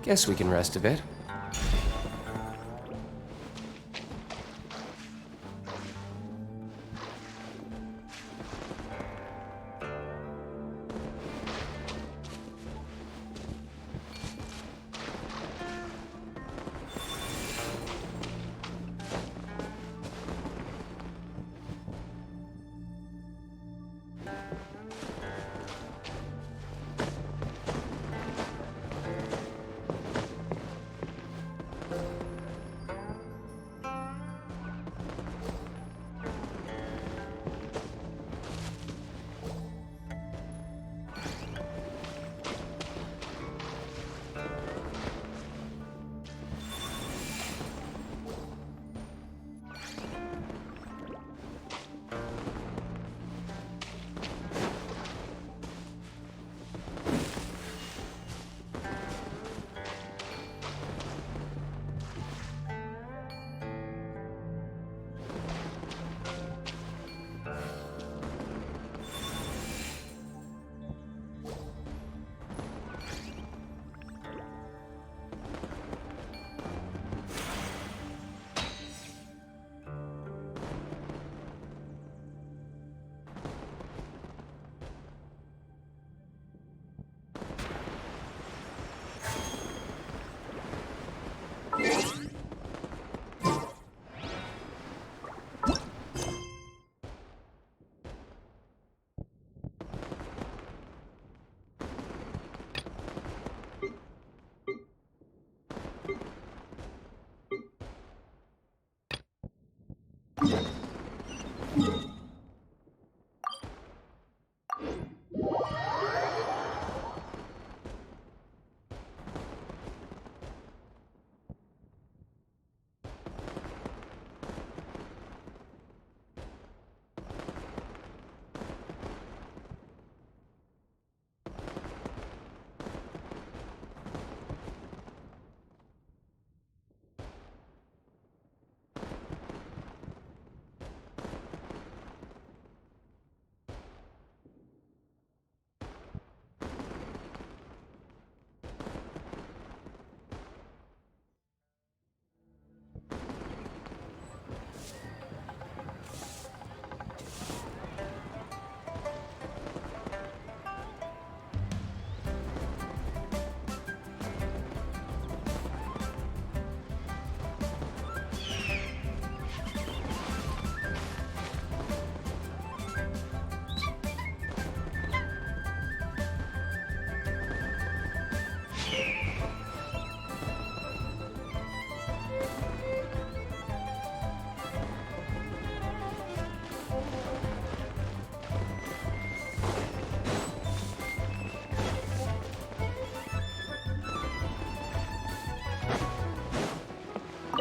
Guess we can rest a bit.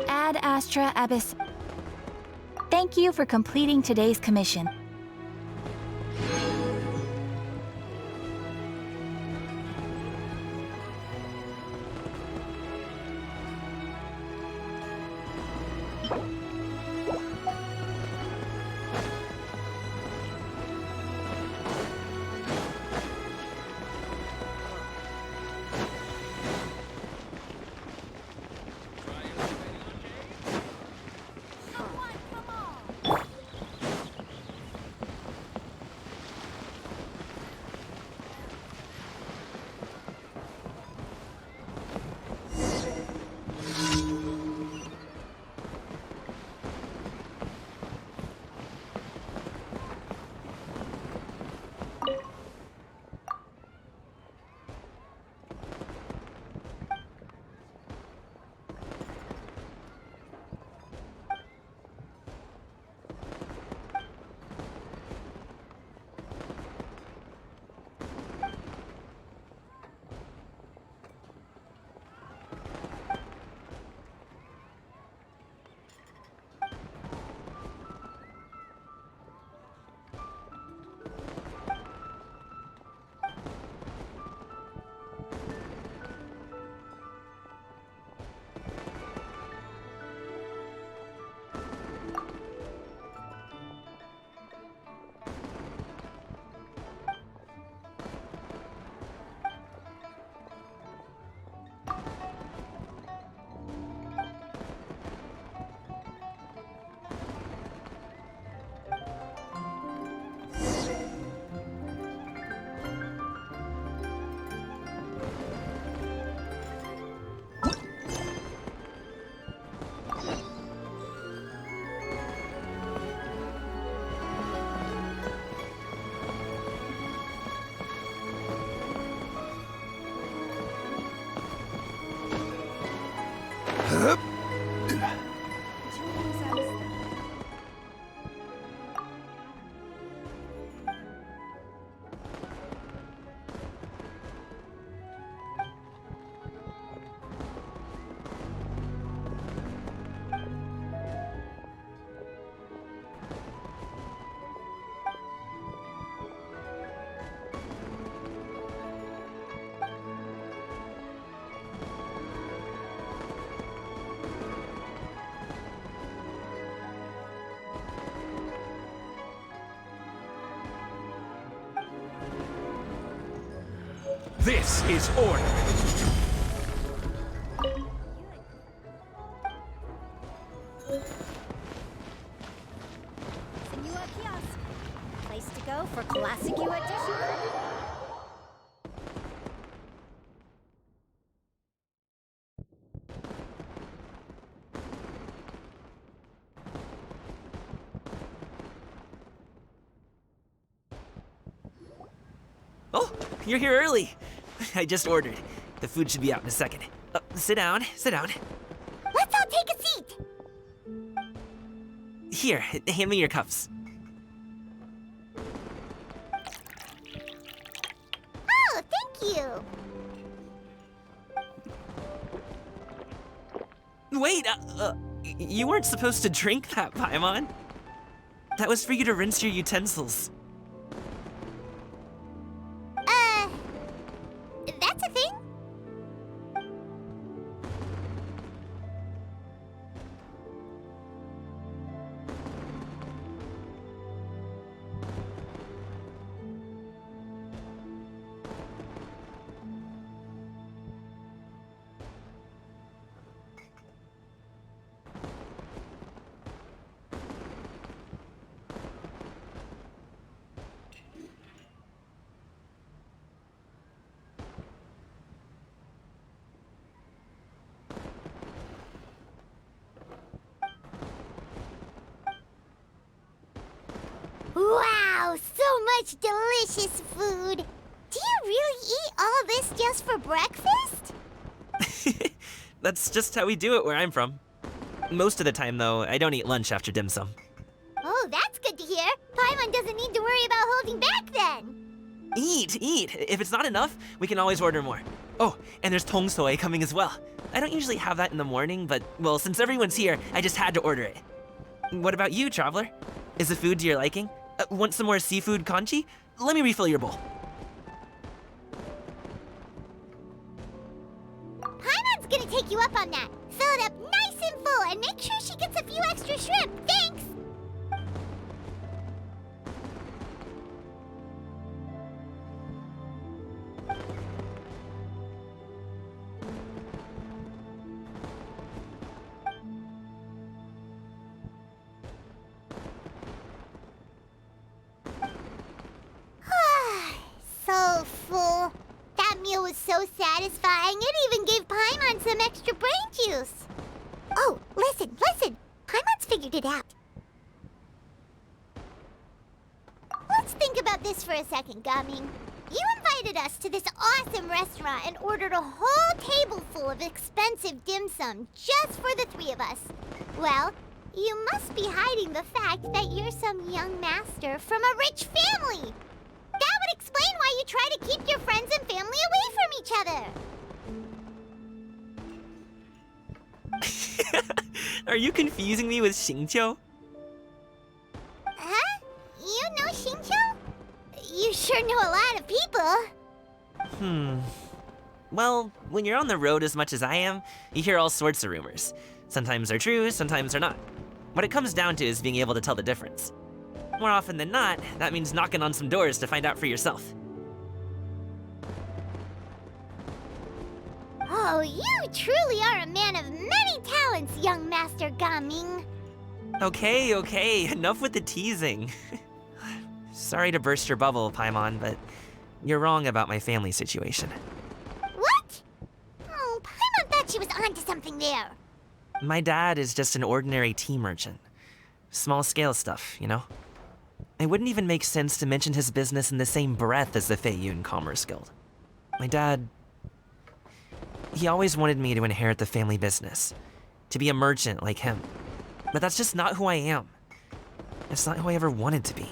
Ad Astra Abyss. Thank you for completing today's commission. This is order. Senua Kiosk. Place to go for classic U edition. Oh, you're here early. I just ordered. The food should be out in a second. Sit down, sit down. Let's all take a seat. Here, hand me your cups. Oh, thank you. Wait, you weren't supposed to drink that, Paimon. That was for you to rinse your utensils. That's a thing? Wow, so much delicious food! Do you really eat all this just for breakfast? That's just how we do it where I'm from. Most of the time, though, I don't eat lunch after dim sum. Oh, that's good to hear. Paimon doesn't need to worry about holding back then. Eat, eat. If it's not enough, we can always order more. Oh, and there's tong soy coming as well. I don't usually have that in the morning, but, well, since everyone's here, I just had to order it. What about you, traveler? Is the food to your liking? Want some more seafood congee? Let me refill your bowl. Paimon's gonna take you up on that. Fill it up nice and full and make sure she gets a few extra shrimp. Thanks! So full. That meal was so satisfying, it even gave Paimon some extra brain juice. Oh, listen, listen. Paimon's figured it out. Let's think about this for a second, Gaming. You invited us to this awesome restaurant and ordered a whole table full of expensive dim sum just for the three of us. Well, you must be hiding the fact that you're some young master from a rich family. That would explain why you try to keep your friends and family away from each other. Are you confusing me with Xingqiu? Huh? You know Xingqiu? You sure know a lot of people. Well, when you're on the road as much as I am, you hear all sorts of rumors. Sometimes they're true, sometimes they're not. What it comes down to is being able to tell the difference. More often than not, that means knocking on some doors to find out for yourself. Oh, you truly are a man of many talents, young Master Gaming. Okay, enough with the teasing. Sorry to burst your bubble, Paimon, but you're wrong about my family situation. What? Oh, Paimon thought she was onto something there. My dad is just an ordinary tea merchant. Small-scale stuff, you know? It wouldn't even make sense to mention his business in the same breath as the XianYun Commerce Guild. My dad... he always wanted me to inherit the family business, to be a merchant like him. But that's just not who I am. It's not who I ever wanted to be.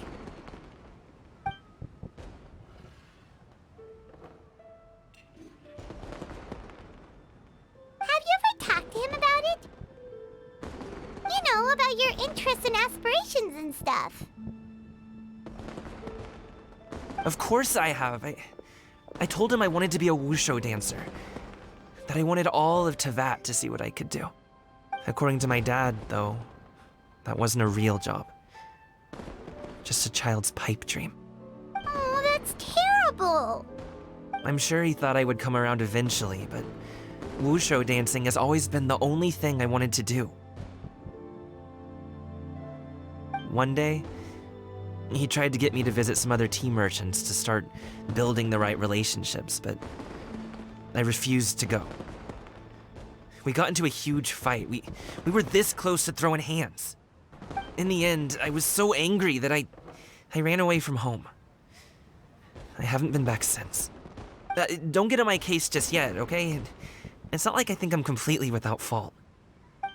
Have you ever talked to him about it? You know, about your interests and aspirations and stuff. Of course I have. I told him I wanted to be a wushu dancer. That I wanted all of Tevat to see what I could do. According to my dad, though, that wasn't a real job. Just a child's pipe dream. Oh, that's terrible. I'm sure he thought I would come around eventually, but wushu dancing has always been the only thing I wanted to do. One day, he tried to get me to visit some other tea merchants to start building the right relationships, but I refused to go. We got into a huge fight. We were this close to throwing hands. In the end, I was so angry that I ran away from home. I haven't been back since. Don't get on my case just yet, okay? It's not like I think I'm completely without fault.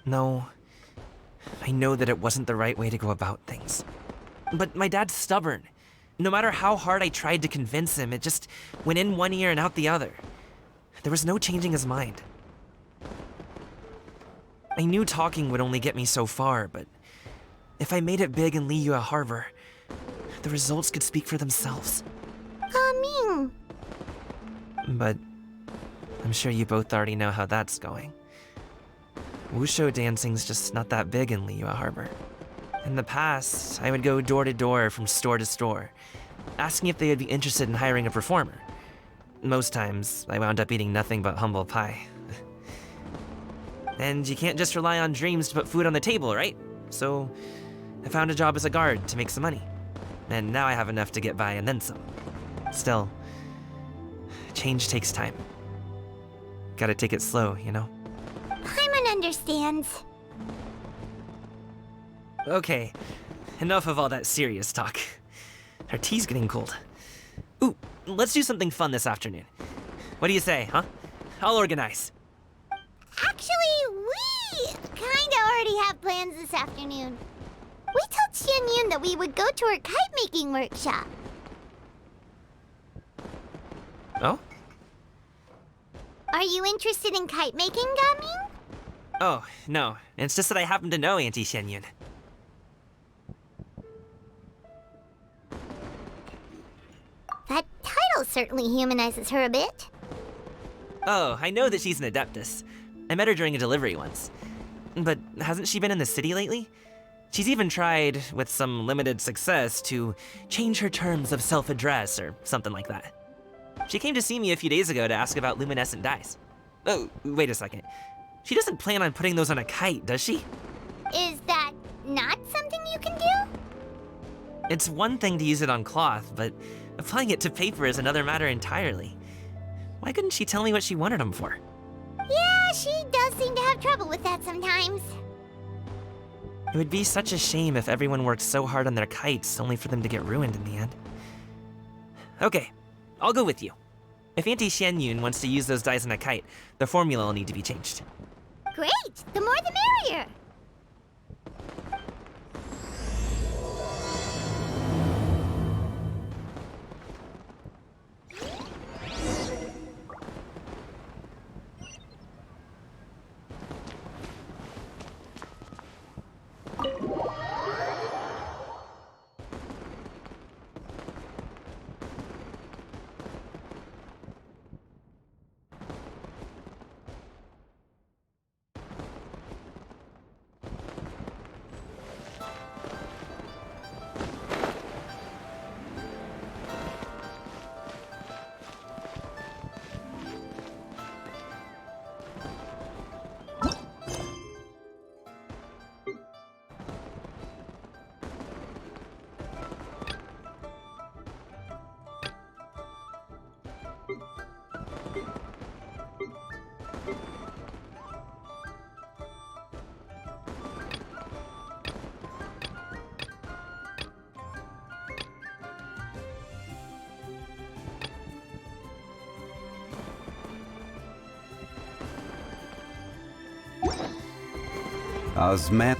No, I know that it wasn't the right way to go about things. But my dad's stubborn. No matter how hard I tried to convince him, it just went in one ear and out the other. There was no changing his mind. I knew talking would only get me so far, but if I made it big in Liyue Harbor, the results could speak for themselves. Gaming. But I'm sure you both already know how that's going. Wushu dancing's just not that big in Liyue Harbor. In the past, I would go door to door from store to store, asking if they would be interested in hiring a performer. Most times, I wound up eating nothing but humble pie. And you can't just rely on dreams to put food on the table, right? So, I found a job as a guard to make some money. And now I have enough to get by and then some. Still, change takes time. Gotta take it slow, you know? Paimon understands. Okay, enough of all that serious talk. Our tea's getting cold. Ooh, let's do something fun this afternoon. What do you say, huh? I'll organize. Actually, we kinda already have plans this afternoon. We told XianYun that we would go to her kite-making workshop. Oh? Are you interested in kite-making, Gaming? Oh, no. It's just that I happen to know Auntie XianYun. That title certainly humanizes her a bit. Oh, I know that she's an adeptus. I met her during a delivery once. But hasn't she been in the city lately? She's even tried, with some limited success, to change her terms of self-address or something like that. She came to see me a few days ago to ask about luminescent dyes. Oh, wait a second. She doesn't plan on putting those on a kite, does she? Is that not something you can do? It's one thing to use it on cloth, but applying it to paper is another matter entirely. Why couldn't she tell me what she wanted them for? Yeah, she does seem to have trouble with that sometimes. It would be such a shame if everyone worked so hard on their kites only for them to get ruined in the end. Okay, I'll go with you. If Auntie XianYun wants to use those dyes on a kite, the formula will need to be changed. Great! The more the merrier! Osmet.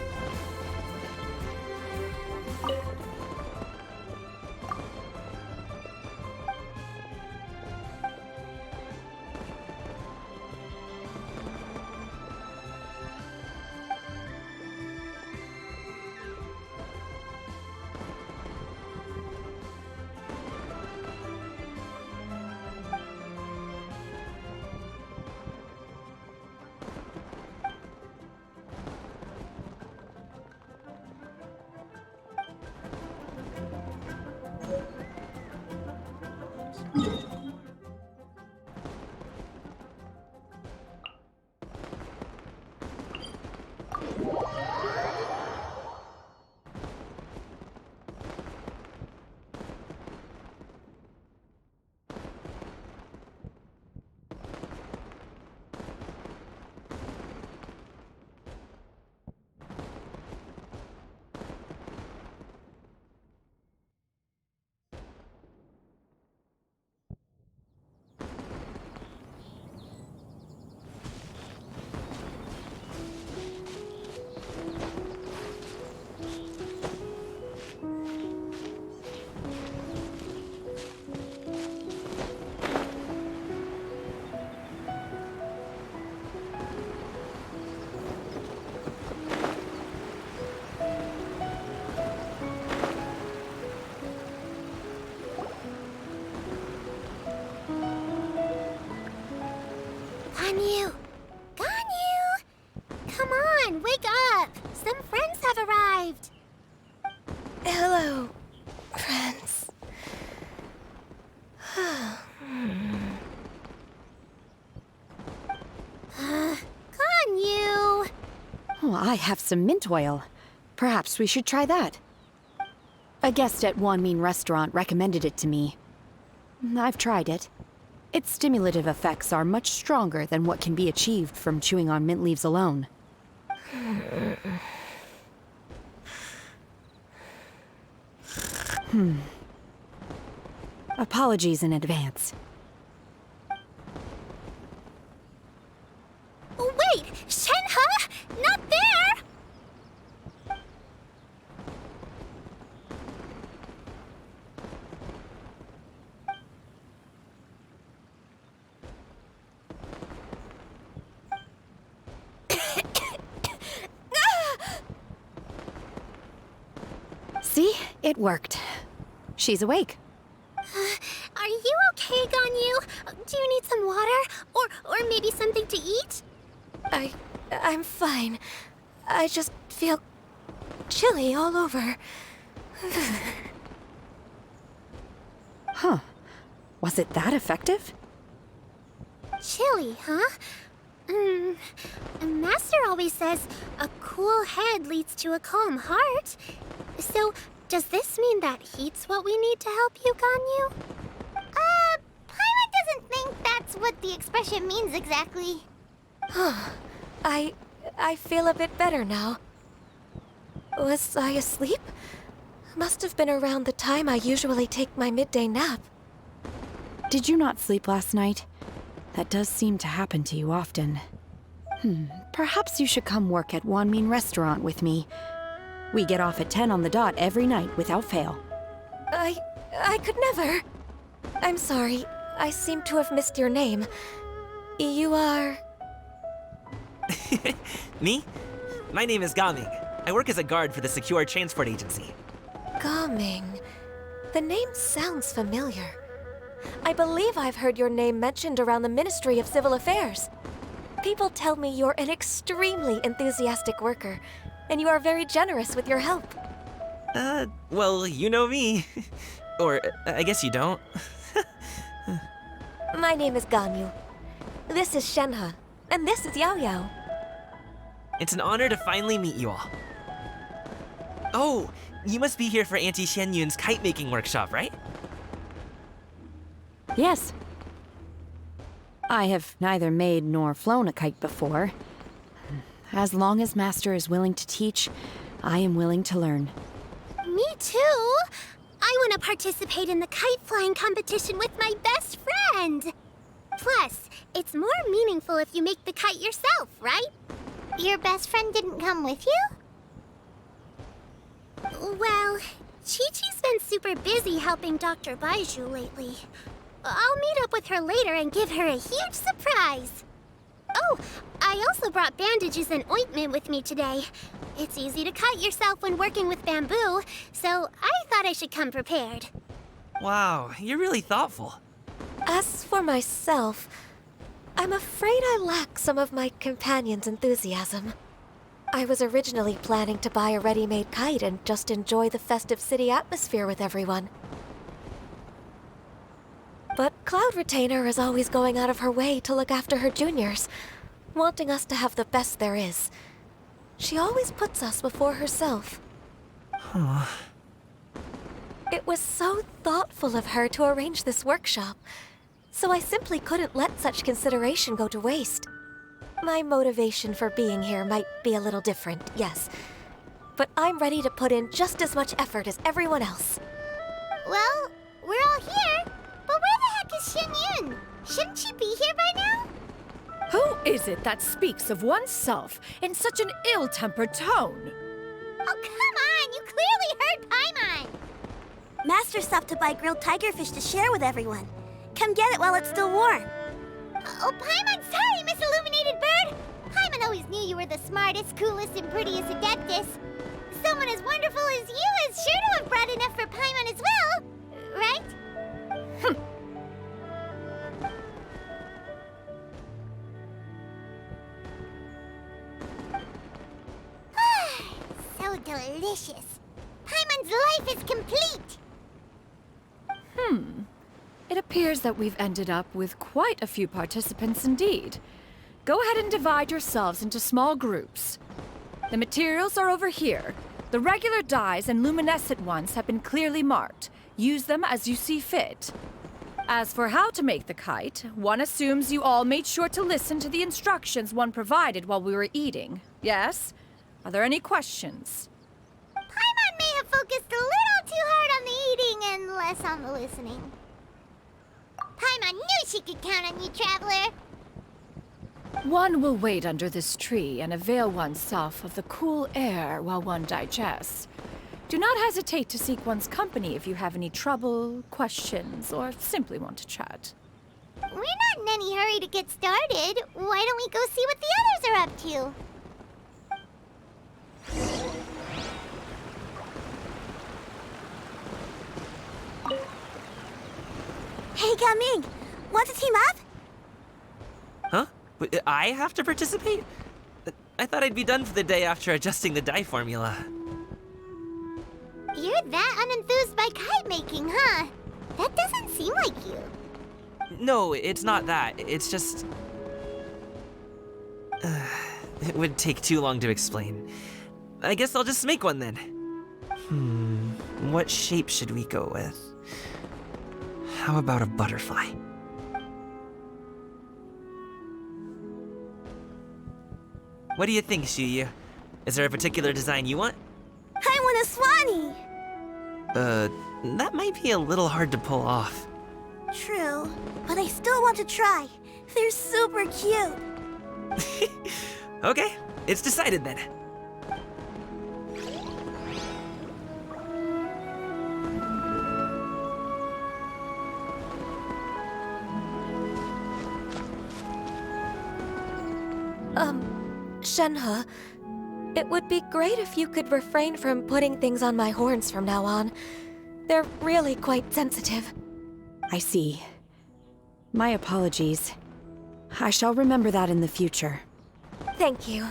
Ganyu! Ganyu! Come on, wake up! Some friends have arrived! Hello, friends. Ganyu! Oh, I have some mint oil. Perhaps we should try that. A guest at XianYun restaurant recommended it to me. I've tried it. Its stimulative effects are much stronger than what can be achieved from chewing on mint leaves alone. Apologies in advance. Wait! Shenhe? Not there! See? It worked. She's awake. Are you okay, Ganyu? Do you need some water? Or maybe something to eat? I'm fine. I just feel chilly all over. Huh. Was it that effective? Chilly, huh? Master always says a cool head leads to a calm heart. So, does this mean that heat's what we need to help you, Ganyu? Paimon doesn't think that's what the expression means exactly. I feel a bit better now. Was I asleep? Must have been around the time I usually take my midday nap. Did you not sleep last night? That does seem to happen to you often. Perhaps you should come work at XianYun restaurant with me. We get off at 10 on the dot every night without fail. I could never. I'm sorry. I seem to have missed your name. You are... Me? My name is Gaming. I work as a guard for the Secure Transport Agency. Gaming. The name sounds familiar. I believe I've heard your name mentioned around the Ministry of Civil Affairs. People tell me you're an extremely enthusiastic worker, and you are very generous with your help. Well, you know me. Or, I guess you don't. My name is Ganyu. This is Shenhe, and this is Yao Yao. It's an honor to finally meet you all. Oh, you must be here for Auntie XianYun's kite-making workshop, right? Yes. I have neither made nor flown a kite before. As long as Master is willing to teach, I am willing to learn. Me too! I want to participate in the kite flying competition with my best friend! Plus, it's more meaningful if you make the kite yourself, right? Your best friend didn't come with you? Well, Chi-Chi's been super busy helping Dr. Baiju lately. I'll meet up with her later and give her a huge surprise. Oh, I also brought bandages and ointment with me today. It's easy to cut yourself when working with bamboo, so I thought I should come prepared. Wow, you're really thoughtful. As for myself, I'm afraid I lack some of my companion's enthusiasm. I was originally planning to buy a ready-made kite and just enjoy the festive city atmosphere with everyone. But Cloud Retainer is always going out of her way to look after her juniors, wanting us to have the best there is. She always puts us before herself. It was so thoughtful of her to arrange this workshop, so I simply couldn't let such consideration go to waste. My motivation for being here might be a little different, yes, but I'm ready to put in just as much effort as everyone else. Well, we're all here, but where the heck is XianYun? Shouldn't she be here by now? Who is it that speaks of oneself in such an ill-tempered tone? Oh, come on! You clearly heard Paimon! Master stopped to buy grilled tigerfish to share with everyone. Come get it while it's still warm. Oh, Paimon, sorry, Miss Illuminated Bird! Paimon always knew you were the smartest, coolest, and prettiest Adeptus. Someone as wonderful as you is sure to have brought enough for Paimon as well, right? delicious. Paimon's life is complete! It appears that we've ended up with quite a few participants indeed. Go ahead and divide yourselves into small groups. The materials are over here. The regular dyes and luminescent ones have been clearly marked. Use them as you see fit. As for how to make the kite, one assumes you all made sure to listen to the instructions one provided while we were eating. Yes? Are there any questions? Paimon may have focused a little too hard on the eating and less on the listening. Paimon knew she could count on you, Traveler! One will wait under this tree and avail oneself of the cool air while one digests. Do not hesitate to seek one's company if you have any trouble, questions, or simply want to chat. We're not in any hurry to get started. Why don't we go see what the others are up to? Hey, Gaming! Want to team up? Huh? I have to participate? I thought I'd be done for the day after adjusting the dye formula. You're that unenthused by kite making, huh? That doesn't seem like you. No, it's not that. It's just... it would take too long to explain. I guess I'll just make one then. What shape should we go with? How about a butterfly? What do you think, Xianyu? Is there a particular design you want? I want a Swanee! That might be a little hard to pull off. True, but I still want to try. They're super cute. Okay, it's decided then. Shenhe, it would be great if you could refrain from putting things on my horns from now on. They're really quite sensitive. I see. My apologies. I shall remember that in the future. Thank you.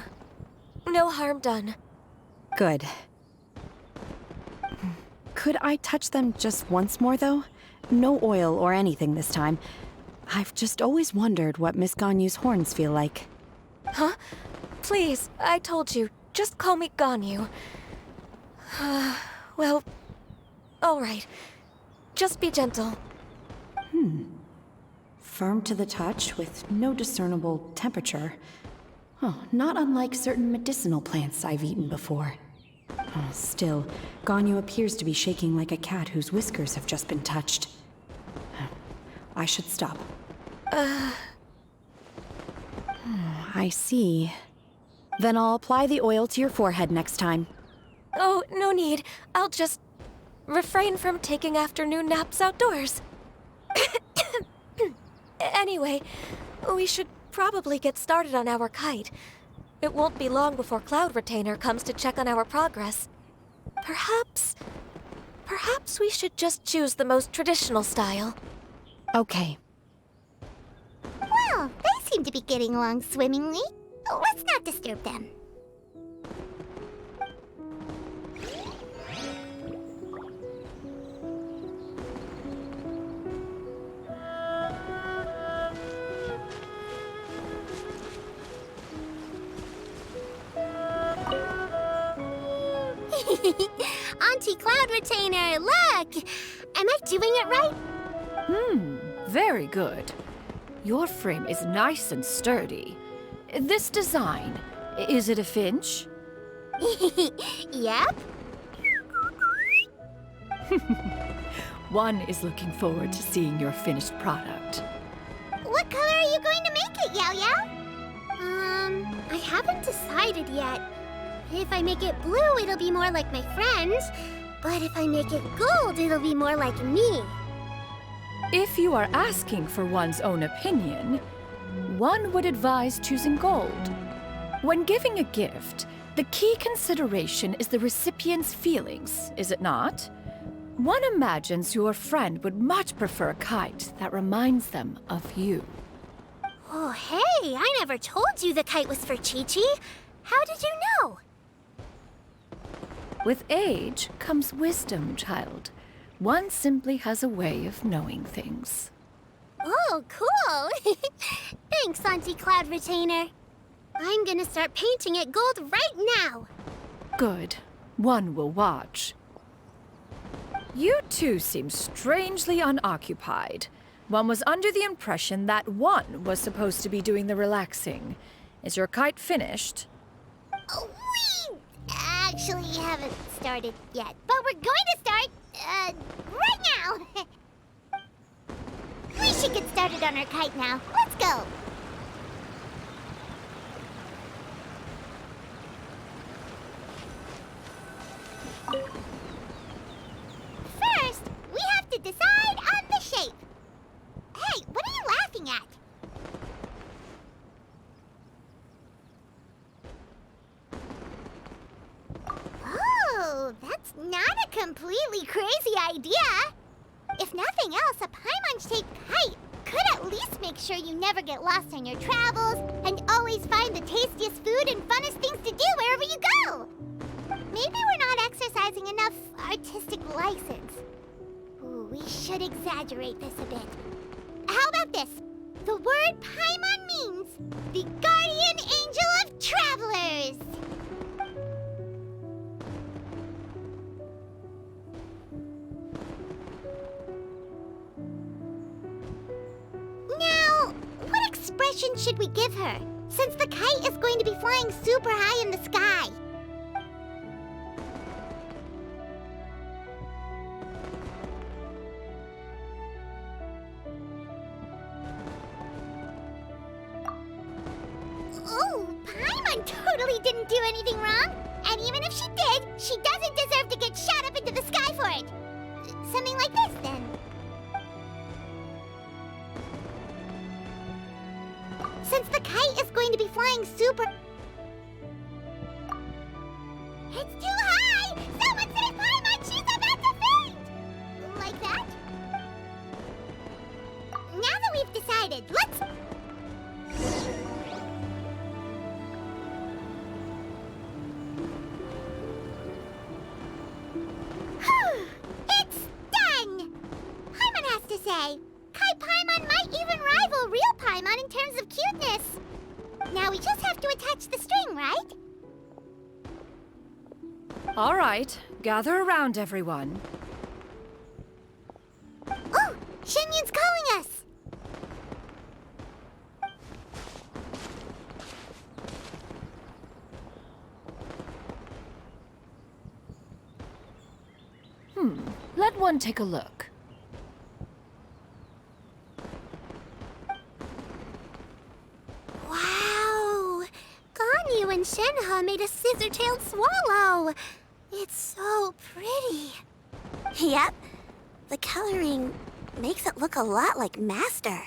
No harm done. Good. Could I touch them just once more, though? No oil or anything this time. I've just always wondered what Miss Ganyu's horns feel like. Huh? Please, I told you. Just call me Ganyu. Well, all right. Just be gentle. Firm to the touch with no discernible temperature. Oh, not unlike certain medicinal plants I've eaten before. Oh, still, Ganyu appears to be shaking like a cat whose whiskers have just been touched. I should stop. I see. Then I'll apply the oil to your forehead next time. Oh, no need. I'll just refrain from taking afternoon naps outdoors. Anyway, we should probably get started on our kite. It won't be long before Cloud Retainer comes to check on our progress. Perhaps we should just choose the most traditional style. Okay. Well, they seem to be getting along swimmingly. Let's not disturb them. Auntie Cloud Retainer, look! Am I doing it right? Very good. Your frame is nice and sturdy. This design, is it a finch? Yep. One is looking forward to seeing your finished product. What color are you going to make it, Yao Yao? I haven't decided yet. If I make it blue, it'll be more like my friends. But if I make it gold, it'll be more like me. If you are asking for one's own opinion, one would advise choosing gold. When giving a gift, the key consideration is the recipient's feelings, is it not? One imagines your friend would much prefer a kite that reminds them of you. Oh, hey, I never told you the kite was for Chi-Chi. How did you know? With age comes wisdom, child. One simply has a way of knowing things. Oh, cool! Thanks, Auntie Cloud Retainer. I'm gonna start painting it gold right now. Good. One will watch. You two seem strangely unoccupied. One was under the impression that one was supposed to be doing the relaxing. Is your kite finished? We actually haven't started yet, but we're going to start, right now. We should get started on our kite now. Let's go. First, we have to decide on the shape. Hey, what are you laughing at? Oh, that's not a completely crazy idea. If nothing else, a Paimon-shaped kite could at least make sure you never get lost on your travels and always find the tastiest food and funnest things to do wherever you go. Maybe we're not exercising enough artistic license. Ooh, we should exaggerate this a bit. How about this? The word Paimon means the guardian angel of travelers. Now, what expression should we give her, since the kite is going to be flying super high in the sky? Oh, Paimon totally didn't do anything wrong. And even if she did, she doesn't deserve to get shot up into the sky for it. Something like this, then. Since the kite is going to be flying super... It's too high! Someone save Paimon! She's about to faint! Like that? Now that we've decided, let's... It's done! Paimon has to say, Kite Paimon might even rival real Paimon in terms of cuteness. Now we just have to attach the string, right? All right, gather around, everyone. Oh, XianYun's calling us! Let one take a look. Wow! Ganyu and Shenhe made a scissor-tailed swallow! It's so pretty. Yep. The coloring makes it look a lot like Master.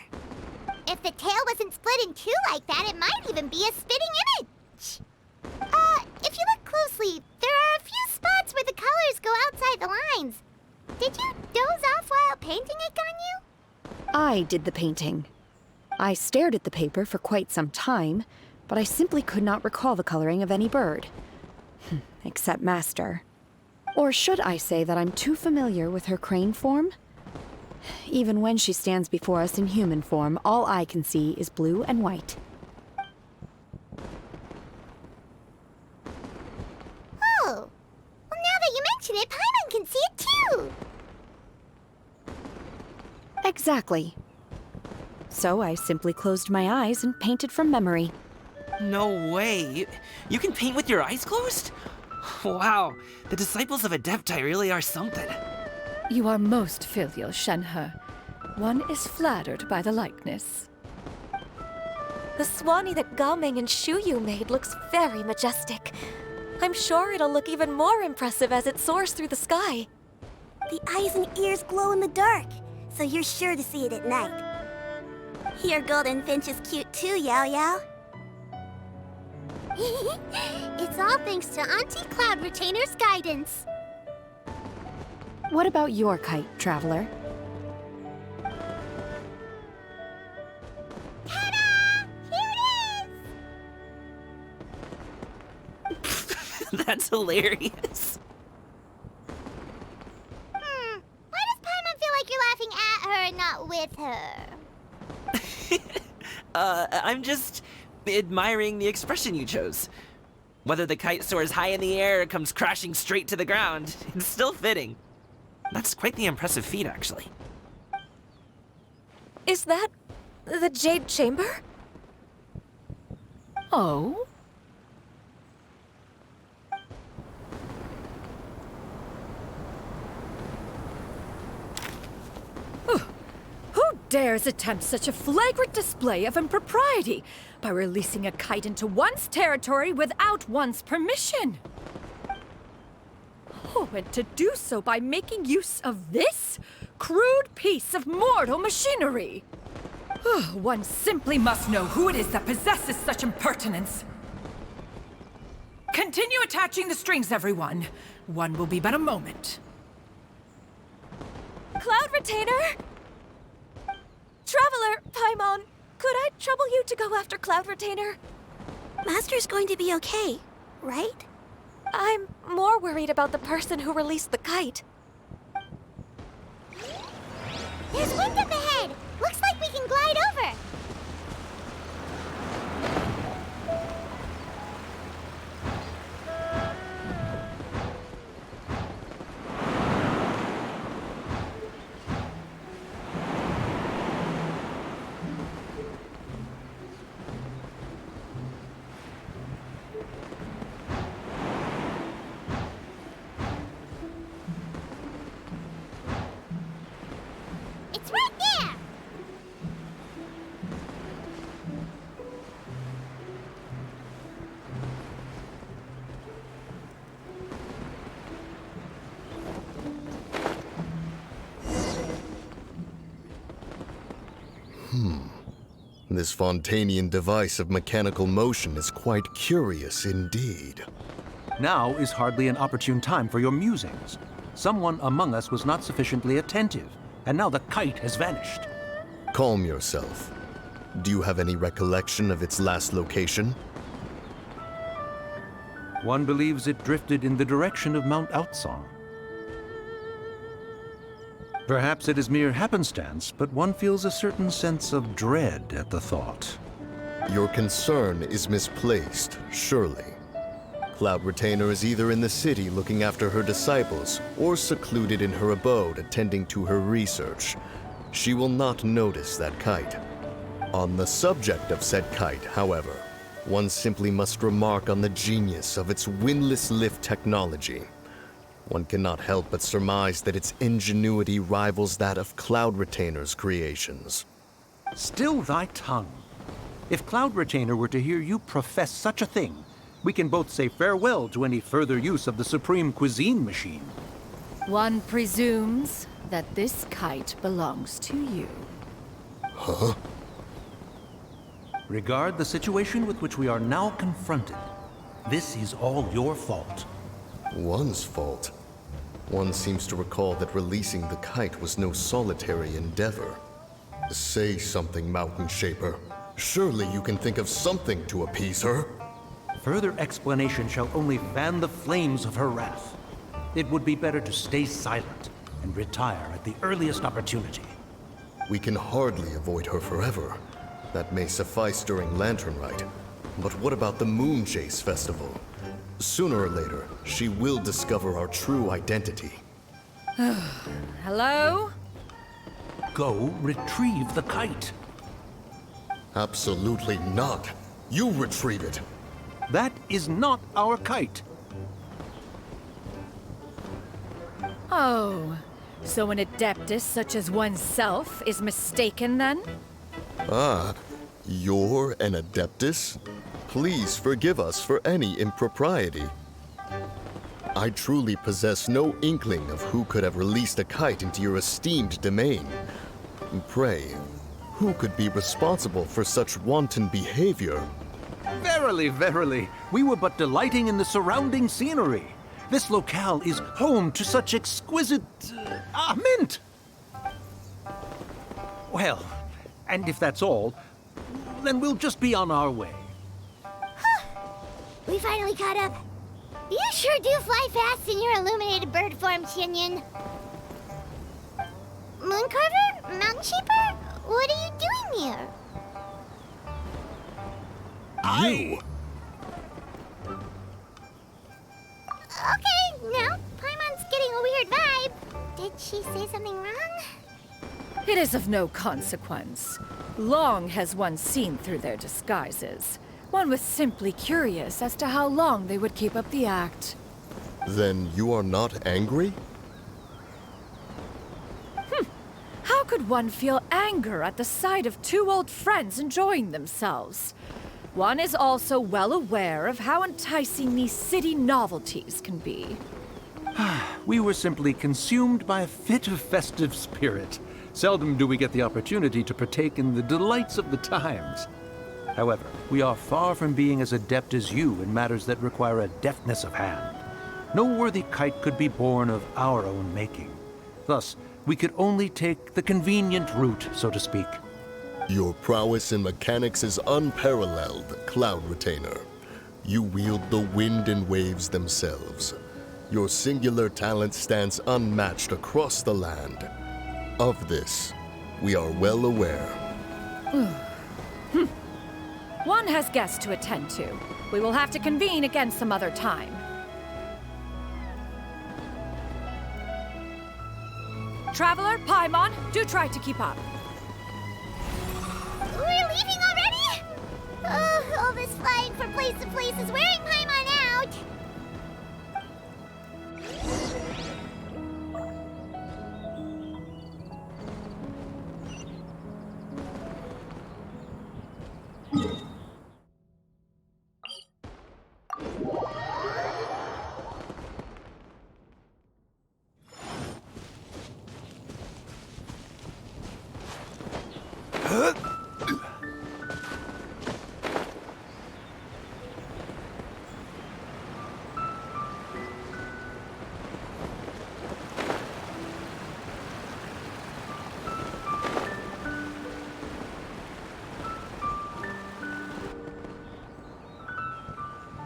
If the tail wasn't split in two like that, it might even be a spitting image. If you look closely, there are a few spots where the colors go outside the lines. Did you doze off while painting it, Ganyu? I did the painting. I stared at the paper for quite some time, but I simply could not recall the coloring of any bird. Except Master. Or should I say that I'm too familiar with her crane form? Even when she stands before us in human form, all I can see is blue and white. Oh. Well, now that you mention it, Paimon can see it too! Exactly. So I simply closed my eyes and painted from memory. No way. You can paint with your eyes closed? Wow, the disciples of Adepti really are something. You are most filial, Shenhe. One is flattered by the likeness. The Swanee that Gaming and Shuyu made looks very majestic. I'm sure it'll look even more impressive as it soars through the sky. The eyes and ears glow in the dark, so you're sure to see it at night. Your golden finch is cute too, Yao Yao. It's all thanks to Auntie Cloud Retainer's guidance. What about your kite, Traveler? Ta-da! Here it is! That's hilarious. you're not with her? I'm just admiring the expression you chose. Whether the kite soars high in the air or comes crashing straight to the ground, it's still fitting. That's quite the impressive feat, actually. Is that the Jade Chamber? Oh? Who dares attempt such a flagrant display of impropriety by releasing a kite into one's territory without one's permission? Oh, and to do so by making use of this crude piece of mortal machinery. One simply must know who it is that possesses such impertinence. Continue attaching the strings, everyone. One will be but a moment. Cloud Retainer! Traveler, Paimon, could I trouble you to go after Cloud Retainer? Master's going to be okay, right? I'm more worried about the person who released the kite. There's wind up ahead! Looks like we can glide over! It's right there! This Fontanian device of mechanical motion is quite curious indeed. Now is hardly an opportune time for your musings. Someone among us was not sufficiently attentive, and now the kite has vanished. Calm yourself. Do you have any recollection of its last location? One believes it drifted in the direction of Mount Outsong. Perhaps it is mere happenstance, but one feels a certain sense of dread at the thought. Your concern is misplaced, surely. Cloud Retainer is either in the city looking after her disciples, or secluded in her abode attending to her research. She will not notice that kite. On the subject of said kite, however, one simply must remark on the genius of its windless lift technology. One cannot help but surmise that its ingenuity rivals that of Cloud Retainer's creations. Still thy tongue. If Cloud Retainer were to hear you profess such a thing, we can both say farewell to any further use of the Supreme Cuisine Machine. One presumes that this kite belongs to you. Huh? Regard the situation with which we are now confronted. This is all your fault. One's fault. One seems to recall that releasing the kite was no solitary endeavor. Say something, Mountain Shaper. Surely you can think of something to appease her. Further explanation shall only fan the flames of her wrath. It would be better to stay silent and retire at the earliest opportunity. We can hardly avoid her forever. That may suffice during Lantern Rite. But what about the Moon Chase Festival? Sooner or later, she will discover our true identity. Hello? Go retrieve the kite. Absolutely not. You retrieve it. That is not our kite. Oh, so an adeptus such as oneself is mistaken then? Ah, you're an Adeptus? Please forgive us for any impropriety. I truly possess no inkling of who could have released a kite into your esteemed domain. Pray, who could be responsible for such wanton behavior? Verily, verily, we were but delighting in the surrounding scenery. This locale is home to such exquisite... mint! Well, and if that's all, then we'll just be on our way. We finally caught up. You sure do fly fast in your illuminated bird form, XianYun. Mooncarver? Mountain Sheeper? What are you doing here? You! Okay, now Paimon's getting a weird vibe. Did she say something wrong? It is of no consequence. Long has one seen through their disguises. One was simply curious as to how long they would keep up the act. Then you are not angry? How could one feel anger at the sight of two old friends enjoying themselves? One is also well aware of how enticing these city novelties can be. We were simply consumed by a fit of festive spirit. Seldom do we get the opportunity to partake in the delights of the times. However, we are far from being as adept as you in matters that require a deftness of hand. No worthy kite could be born of our own making. Thus, we could only take the convenient route, so to speak. Your prowess in mechanics is unparalleled, Cloud Retainer. You wield the wind and waves themselves. Your singular talent stands unmatched across the land. Of this, we are well aware. One has guests to attend to. We will have to convene again some other time. Traveler, Paimon, do try to keep up. We're leaving already? Oh, all this flying from place to place is wearing Paimon out.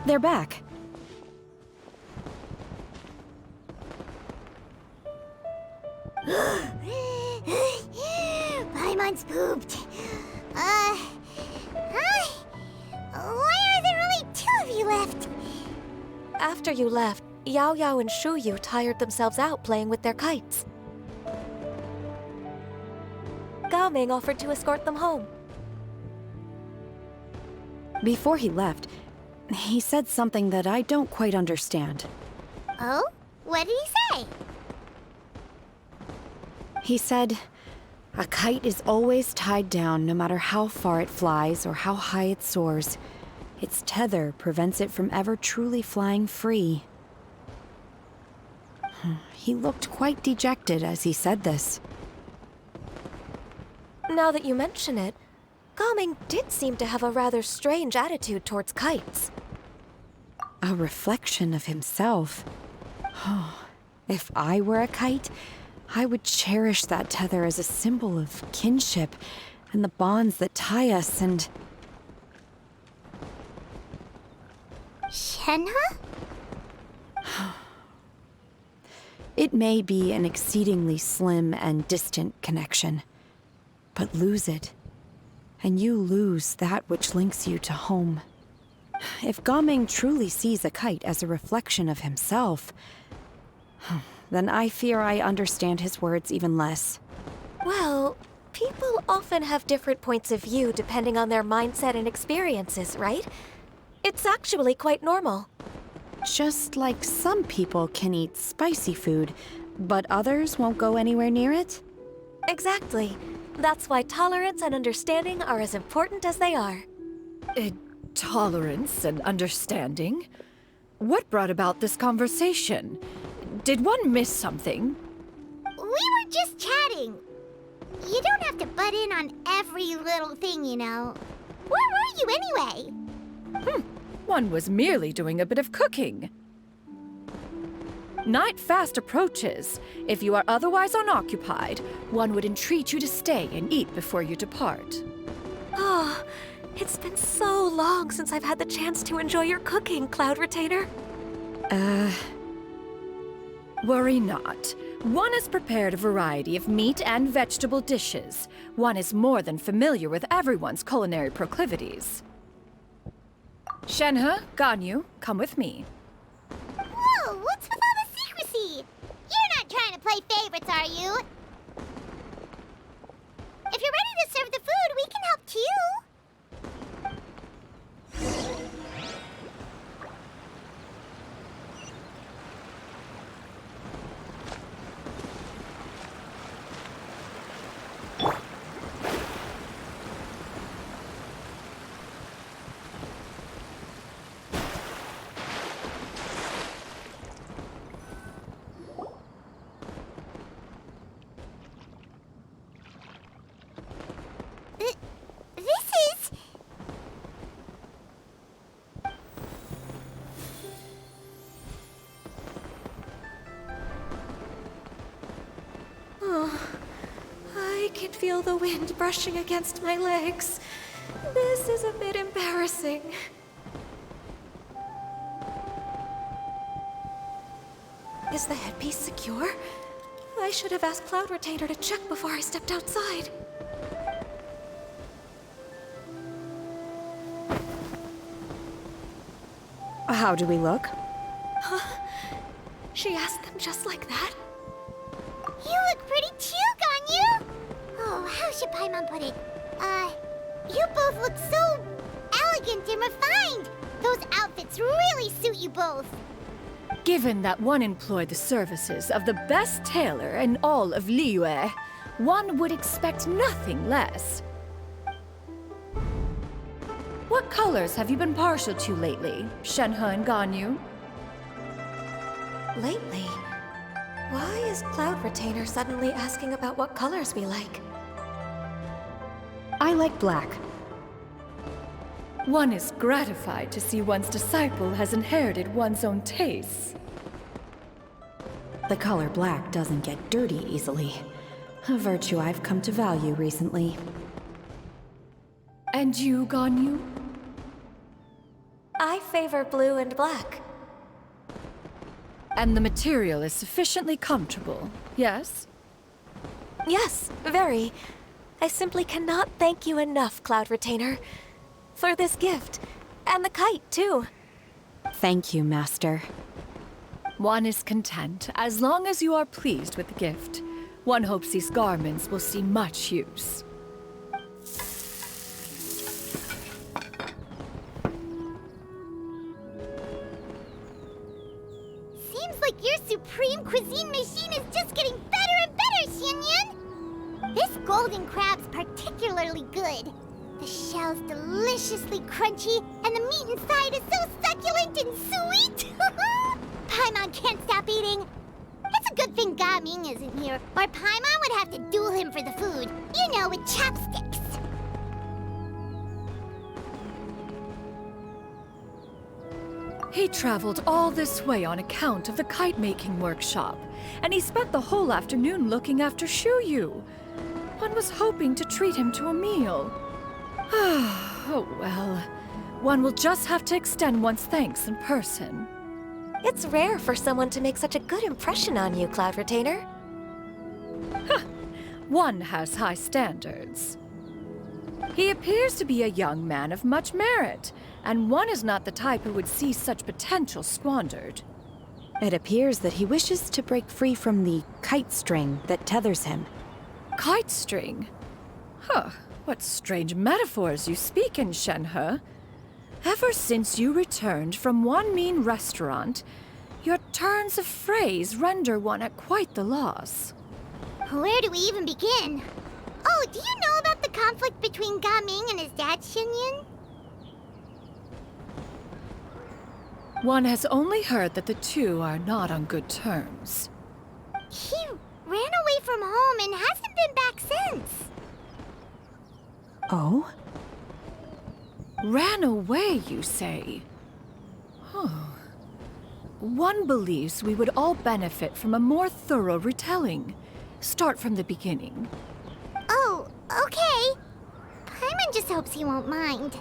They're back. Paimon's pooped. Hi. Why are there only two of you left? After you left, Yao Yao and Shu Yu tired themselves out playing with their kites. Gao Ming offered to escort them home. Before he left, he said something that I don't quite understand. Oh? What did he say? He said, a kite is always tied down no matter how far it flies or how high it soars. Its tether prevents it from ever truly flying free. He looked quite dejected as he said this. Now that you mention it, Gao Ming did seem to have a rather strange attitude towards kites. A reflection of himself. If I were a kite, I would cherish that tether as a symbol of kinship and the bonds that tie us and... Shenhe? It may be an exceedingly slim and distant connection, but lose it, and you lose that which links you to home. If Gao Ming truly sees a kite as a reflection of himself, then I fear I understand his words even less. Well, people often have different points of view depending on their mindset and experiences, right? It's actually quite normal. Just like some people can eat spicy food, but others won't go anywhere near it? Exactly. That's why tolerance and understanding are as important as they are. Tolerance and understanding? What brought about this conversation? Did one miss something? We were just chatting. You don't have to butt in on every little thing, you know. Where were you anyway? One was merely doing a bit of cooking. Night fast approaches. If you are otherwise unoccupied, one would entreat you to stay and eat before you depart. Oh, it's been so long since I've had the chance to enjoy your cooking, Cloud Retainer. Worry not. One has prepared a variety of meat and vegetable dishes. One is more than familiar with everyone's culinary proclivities. Shenhe, Ganyu, come with me. Whoa, what's with all the secrecy? You're not trying to play favorites, are you? If you're ready to serve the food, we can help too. This is... Oh, I can feel the wind brushing against my legs. This is a bit embarrassing. Is the headpiece secure? I should have asked Cloud Retainer to check before I stepped outside. How do we look? Huh? She asked them just like that? You look pretty too, Ganyu! Oh, how should Paimon put it? You both look so elegant and refined! Those outfits really suit you both. Given that one employed the services of the best tailor in all of Liyue, one would expect nothing less. What colors have you been partial to lately, Shenhe and Ganyu? Lately? Why is Cloud Retainer suddenly asking about what colors we like? I like black. One is gratified to see one's disciple has inherited one's own tastes. The color black doesn't get dirty easily. A virtue I've come to value recently. And you, Ganyu? I favor blue and black. And the material is sufficiently comfortable, yes? Yes, very. I simply cannot thank you enough, Cloud Retainer, for this gift. And the kite, too. Thank you, Master. One is content as long as you are pleased with the gift. One hopes these garments will see much use. Seems like your supreme cuisine machine is just getting better and better, XianYun! This golden crab's particularly good. The shell's deliciously crunchy, and the meat inside is so succulent and sweet! Paimon can't stop eating. It's a good thing Gaming isn't here, or Paimon would have to duel him for the food. You know, with chopsticks. He traveled all this way on account of the kite-making workshop, and he spent the whole afternoon looking after Shuyu. One was hoping to treat him to a meal. Oh well, one will just have to extend one's thanks in person. It's rare for someone to make such a good impression on you, Cloud Retainer. One has high standards. He appears to be a young man of much merit, and one is not the type who would see such potential squandered. It appears that he wishes to break free from the kite string that tethers him. Kite string? Huh, what strange metaphors you speak in, Shenhe. Ever since you returned from one mean restaurant, your turns of phrase render one at quite the loss. Where do we even begin? Oh, do you know about the conflict between Gaming and his dad, XianYun? One has only heard that the two are not on good terms. He ran away from home and hasn't been back since. Oh? Ran away, you say? Huh. One believes we would all benefit from a more thorough retelling. Start from the beginning. Oh, okay. Paimon just hopes he won't mind.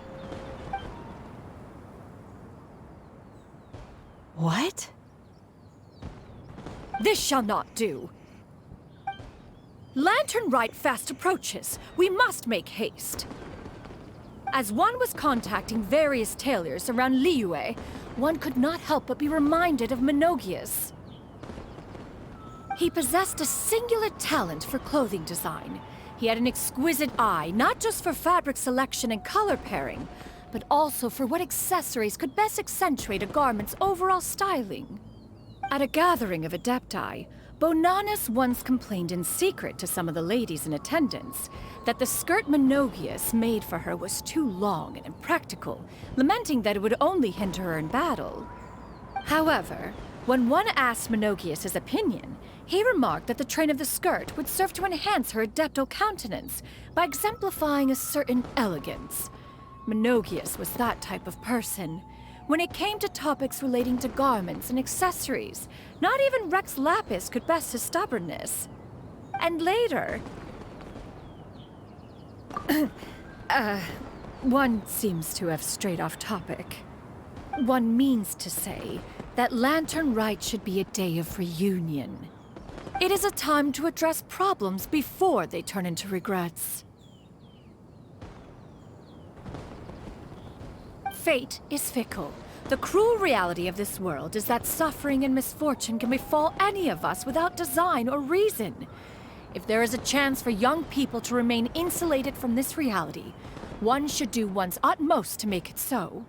What? This shall not do. Lantern Rite fast approaches. We must make haste. As one was contacting various tailors around Liyue, one could not help but be reminded of Menogias. He possessed a singular talent for clothing design. He had an exquisite eye, not just for fabric selection and color pairing, but also for what accessories could best accentuate a garment's overall styling. At a gathering of Adepti, Bonanus once complained in secret to some of the ladies in attendance that the skirt Menogias made for her was too long and impractical, lamenting that it would only hinder her in battle. However, when one asked Menogias his opinion, he remarked that the train of the skirt would serve to enhance her adeptal countenance by exemplifying a certain elegance. Menogias was that type of person. When it came to topics relating to garments and accessories, not even Rex Lapis could best his stubbornness. And later... one seems to have strayed off topic. One means to say that Lantern Rite should be a day of reunion. It is a time to address problems before they turn into regrets. Fate is fickle. The cruel reality of this world is that suffering and misfortune can befall any of us without design or reason. If there is a chance for young people to remain insulated from this reality, one should do one's utmost to make it so.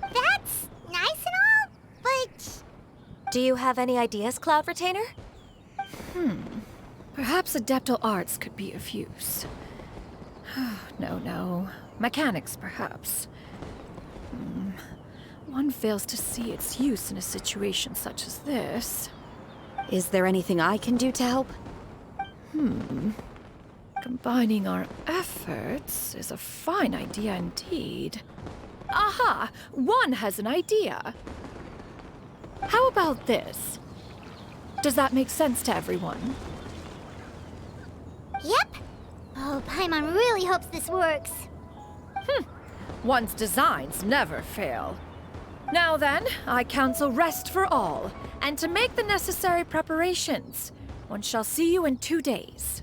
That's nice and all, but... Do you have any ideas, Cloud Retainer? Perhaps adeptal arts could be of use. No. Mechanics, perhaps. One fails to see its use in a situation such as this. Is there anything I can do to help? Combining our efforts is a fine idea indeed. Aha! One has an idea. How about this? Does that make sense to everyone? Yep. Oh, Paimon really hopes this works. One's designs never fail. Now then, I counsel rest for all, and to make the necessary preparations. One shall see you in 2 days.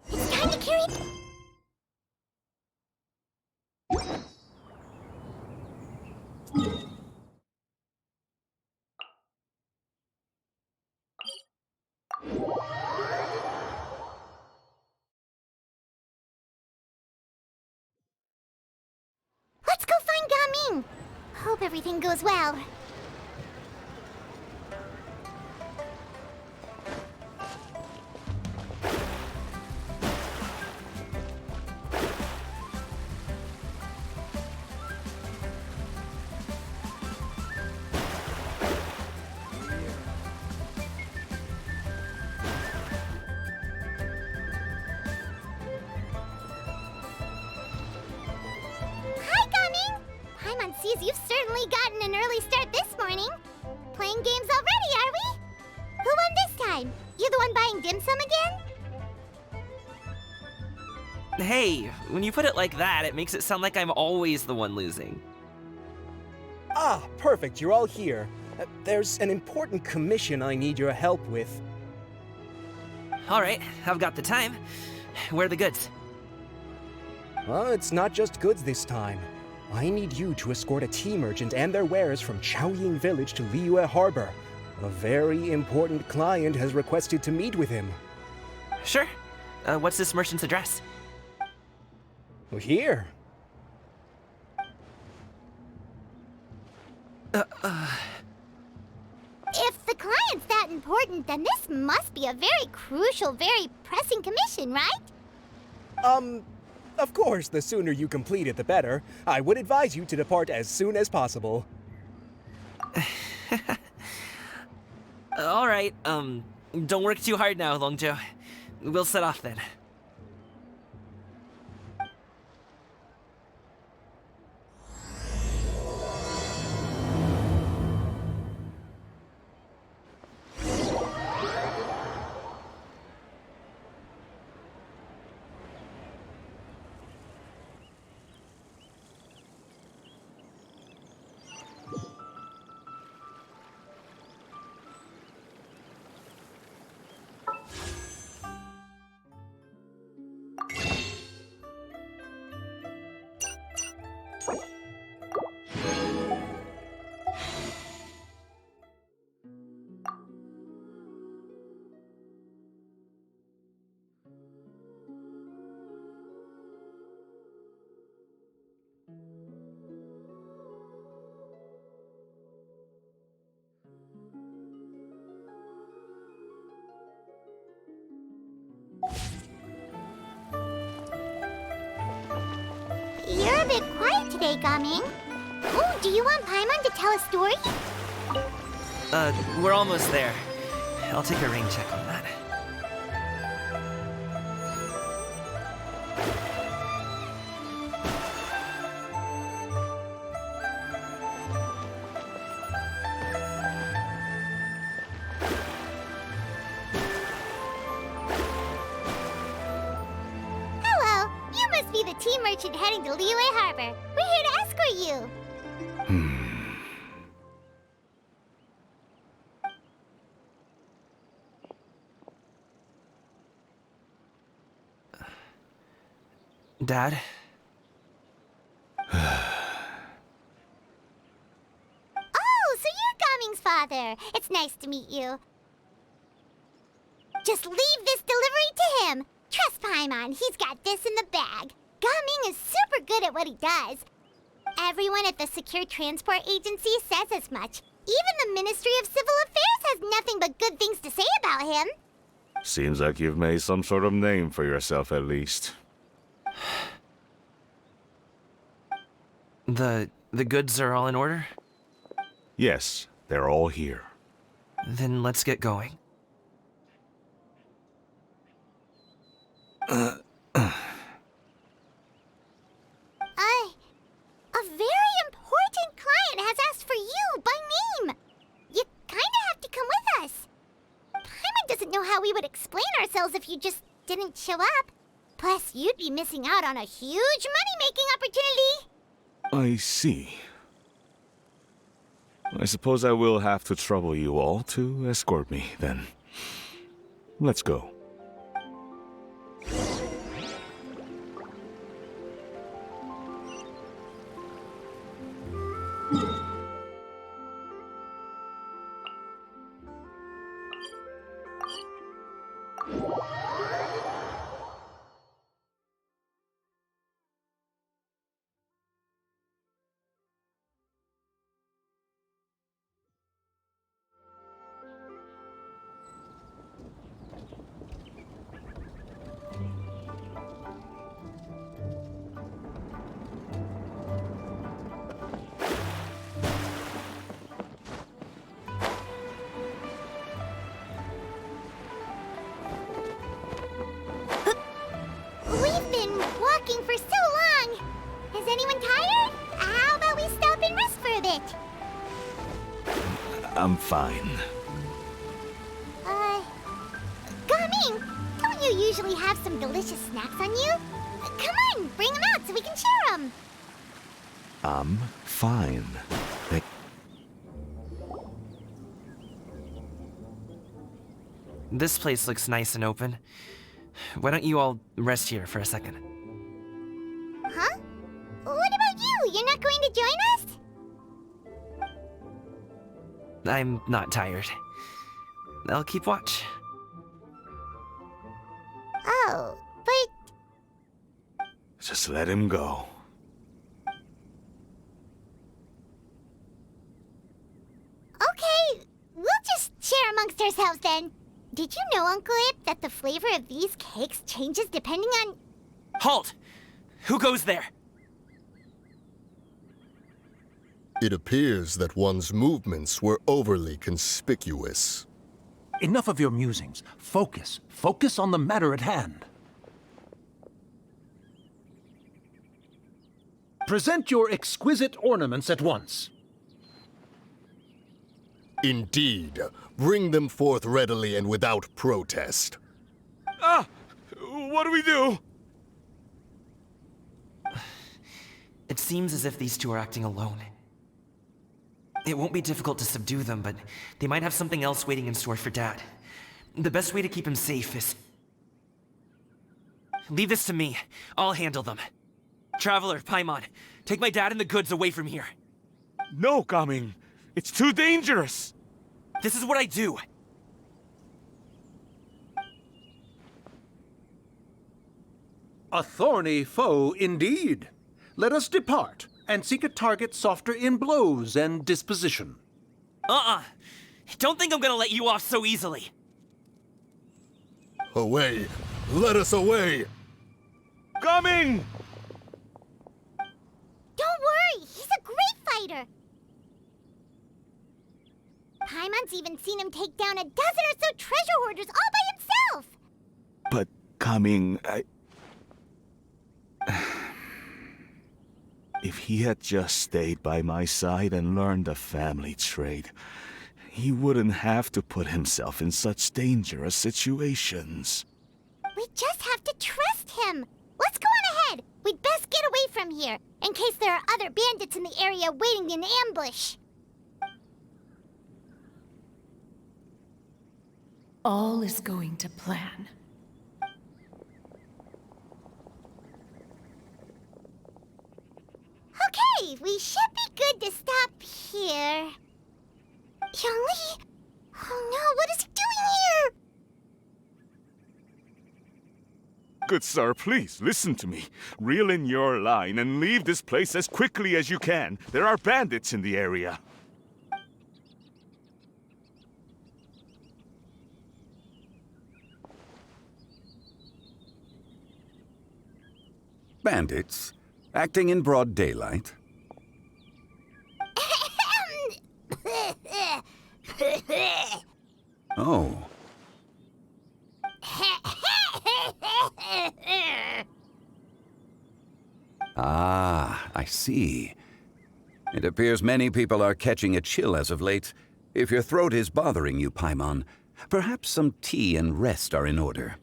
It's time to carry... Let's go find Gaming. Hope everything goes well. Hi, Gaming! Paimon sees you've certainly gotten an early start this morning. Playing games already, are we? Who won this time? You the one buying dim sum again? Hey, when you put it like that, it makes it sound like I'm always the one losing. Ah, perfect, you're all here. There's an important commission I need your help with. Alright, I've got the time. Where are the goods? Well, it's not just goods this time. I need you to escort a tea merchant and their wares from Chaoying Village to Liyue Harbor. A very important client has requested to meet with him. Sure. What's this merchant's address? Here. If the client's that important, then this must be a very crucial, very pressing commission, right? Of course, the sooner you complete it, the better. I would advise you to depart as soon as possible. Alright, don't work too hard now, Longzhou. We'll set off then. You're a bit quiet today, Gaming. Oh, do you want Paimon to tell a story? We're almost there. I'll take a rain check on that. Hello, you must be the tea merchant heading to Liyue Harbor. We're here to escort you. Dad? Oh, so you're Gaming's father. It's nice to meet you. Just leave this delivery to him. Trust Paimon, he's got this in the bag. Gaming is super good at what he does. Everyone at the Secure Transport Agency says as much. Even the Ministry of Civil Affairs has nothing but good things to say about him. Seems like you've made some sort of name for yourself at least. The goods are all in order? Yes, they're all here. Then let's get going. A very important client has asked for you by name. You kinda have to come with us. Paimon doesn't know how we would explain ourselves if you just didn't show up. Plus, you'd be missing out on a huge money-making opportunity. I see. I suppose I will have to trouble you all to escort me, then. Let's go. We've been walking for so long. Is anyone tired? How about we stop and rest for a bit? I'm fine. Gaming, don't you usually have some delicious snacks on you? Come on, bring them out so we can share them. I'm fine. This place looks nice and open. Why don't you all rest here for a second? Huh? What about you? You're not going to join us? I'm not tired. I'll keep watch. Oh, but Just let him go. okay, we'll just share amongst ourselves then. Did you know, Uncle Ip, that the flavor of these cakes changes depending on... Halt! Who goes there? It appears that one's movements were overly conspicuous. Enough of your musings. Focus. Focus on the matter at hand. Present your exquisite ornaments at once. Indeed. Bring them forth readily and without protest. Ah! What do we do? It seems as if these two are acting alone. It won't be difficult to subdue them, but they might have something else waiting in store for Dad. The best way to keep him safe is... Leave this to me. I'll handle them. Traveler, Paimon, take my dad and the goods away from here. No, Gaming. It's too dangerous. This is what I do. A thorny foe indeed. Let us depart and seek a target softer in blows and disposition. Don't think I'm gonna let you off so easily. Away! Let us away! Coming! Don't worry, he's a great fighter. Paimon's even seen him take down a dozen or so treasure hoarders all by himself. But Coming, If he had just stayed by my side and learned the family trade, he wouldn't have to put himself in such dangerous situations. We just have to trust him. Let's go on ahead. We'd best get away from here, in case there are other bandits in the area waiting in ambush. All is going to plan. Okay, we should be good to stop here. Youngli? Oh no, what is he doing here? Good sir, please, listen to me. Reel in your line and leave this place as quickly as you can. There are bandits in the area. Bandits? Acting in broad daylight? Oh. Ah, I see. It appears many people are catching a chill as of late. If your throat is bothering you, Paimon, perhaps some tea and rest are in order.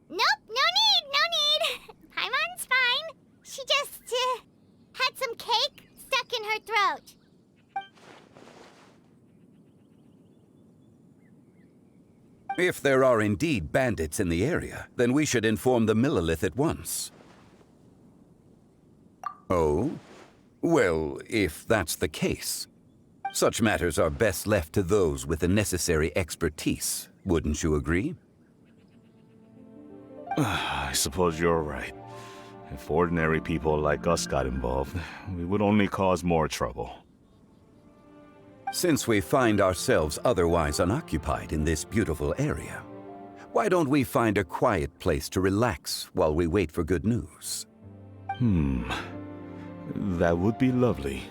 Nope, no need. Paimon's fine. She just, had some cake stuck in her throat. If there are indeed bandits in the area, then we should inform the Millelith at once. Oh? Well, if that's the case, such matters are best left to those with the necessary expertise, wouldn't you agree? I suppose you're right. If ordinary people like us got involved, we would only cause more trouble. Since we find ourselves otherwise unoccupied in this beautiful area, why don't we find a quiet place to relax while we wait for good news? That would be lovely.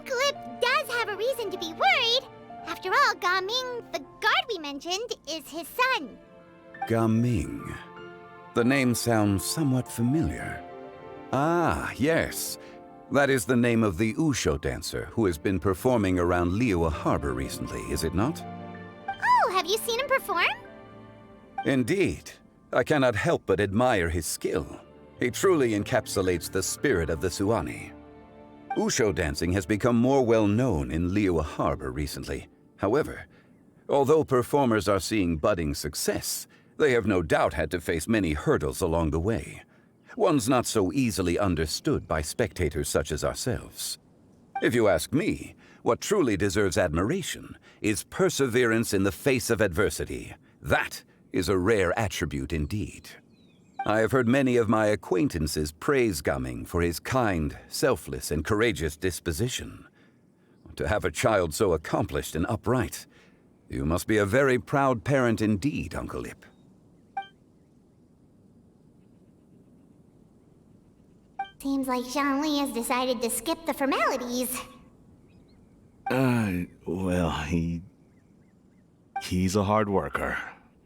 Uncle Ip does have a reason to be worried. After all, Gaming, the guard we mentioned, is his son. Gaming. The name sounds somewhat familiar. Ah, yes. That is the name of the Wushu dancer who has been performing around Liyue Harbor recently, is it not? Oh, have you seen him perform? Indeed. I cannot help but admire his skill. He truly encapsulates the spirit of the Suani. Wushu dancing has become more well known in Liyue Harbor recently. However, although performers are seeing budding success, they have no doubt had to face many hurdles along the way. One's not so easily understood by spectators such as ourselves. If you ask me, what truly deserves admiration is perseverance in the face of adversity. That is a rare attribute indeed. I have heard many of my acquaintances praise Gaming for his kind, selfless, and courageous disposition. To have a child so accomplished and upright, you must be a very proud parent indeed, Uncle Ip. Seems like Zhongli has decided to skip the formalities. Well, he's a hard worker.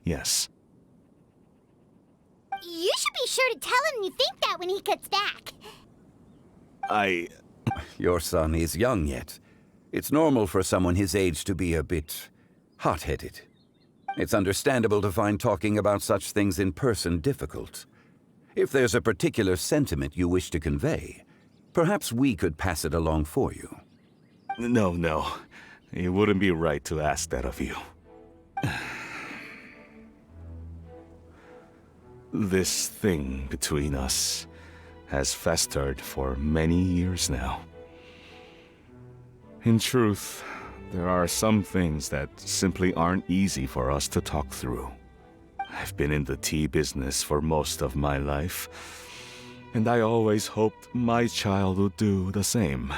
Yes. You should be sure to tell him you think that when he gets back. Your son is young yet. It's normal for someone his age to be a bit hot-headed. It's understandable to find talking about such things in person difficult. If there's a particular sentiment you wish to convey, perhaps we could pass it along for you. No. It wouldn't be right to ask that of you. This thing between us has festered for many years now. In truth, there are some things that simply aren't easy for us to talk through. I've been in the tea business for most of my life, and I always hoped my child would do the same.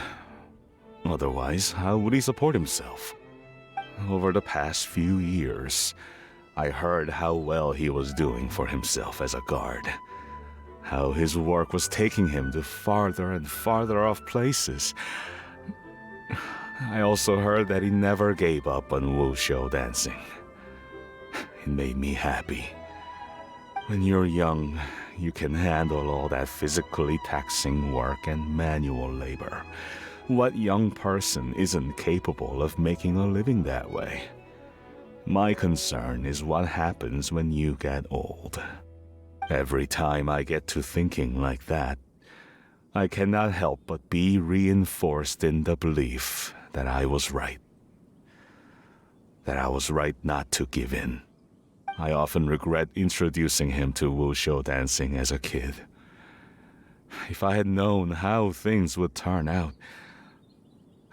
Otherwise, how would he support himself? Over the past few years, I heard how well he was doing for himself as a guard. How his work was taking him to farther and farther off places. I also heard that he never gave up on Wushu dancing. It made me happy. When you're young, you can handle all that physically taxing work and manual labor. What young person isn't capable of making a living that way? My concern is what happens when you get old. Every time I get to thinking like that, I cannot help but be reinforced in the belief that I was right. That I was right not to give in. I often regret introducing him to Wushu dancing as a kid. If I had known how things would turn out,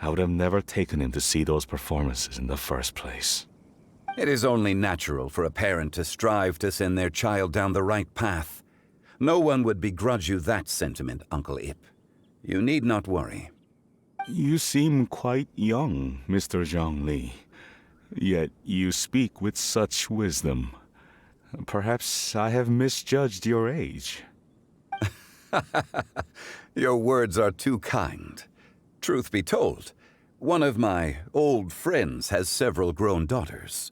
I would have never taken him to see those performances in the first place. It is only natural for a parent to strive to send their child down the right path. No one would begrudge you that sentiment, Uncle Ip. You need not worry. You seem quite young, Mr. Zhongli. Yet you speak with such wisdom. Perhaps I have misjudged your age. Your words are too kind. Truth be told, one of my old friends has several grown daughters.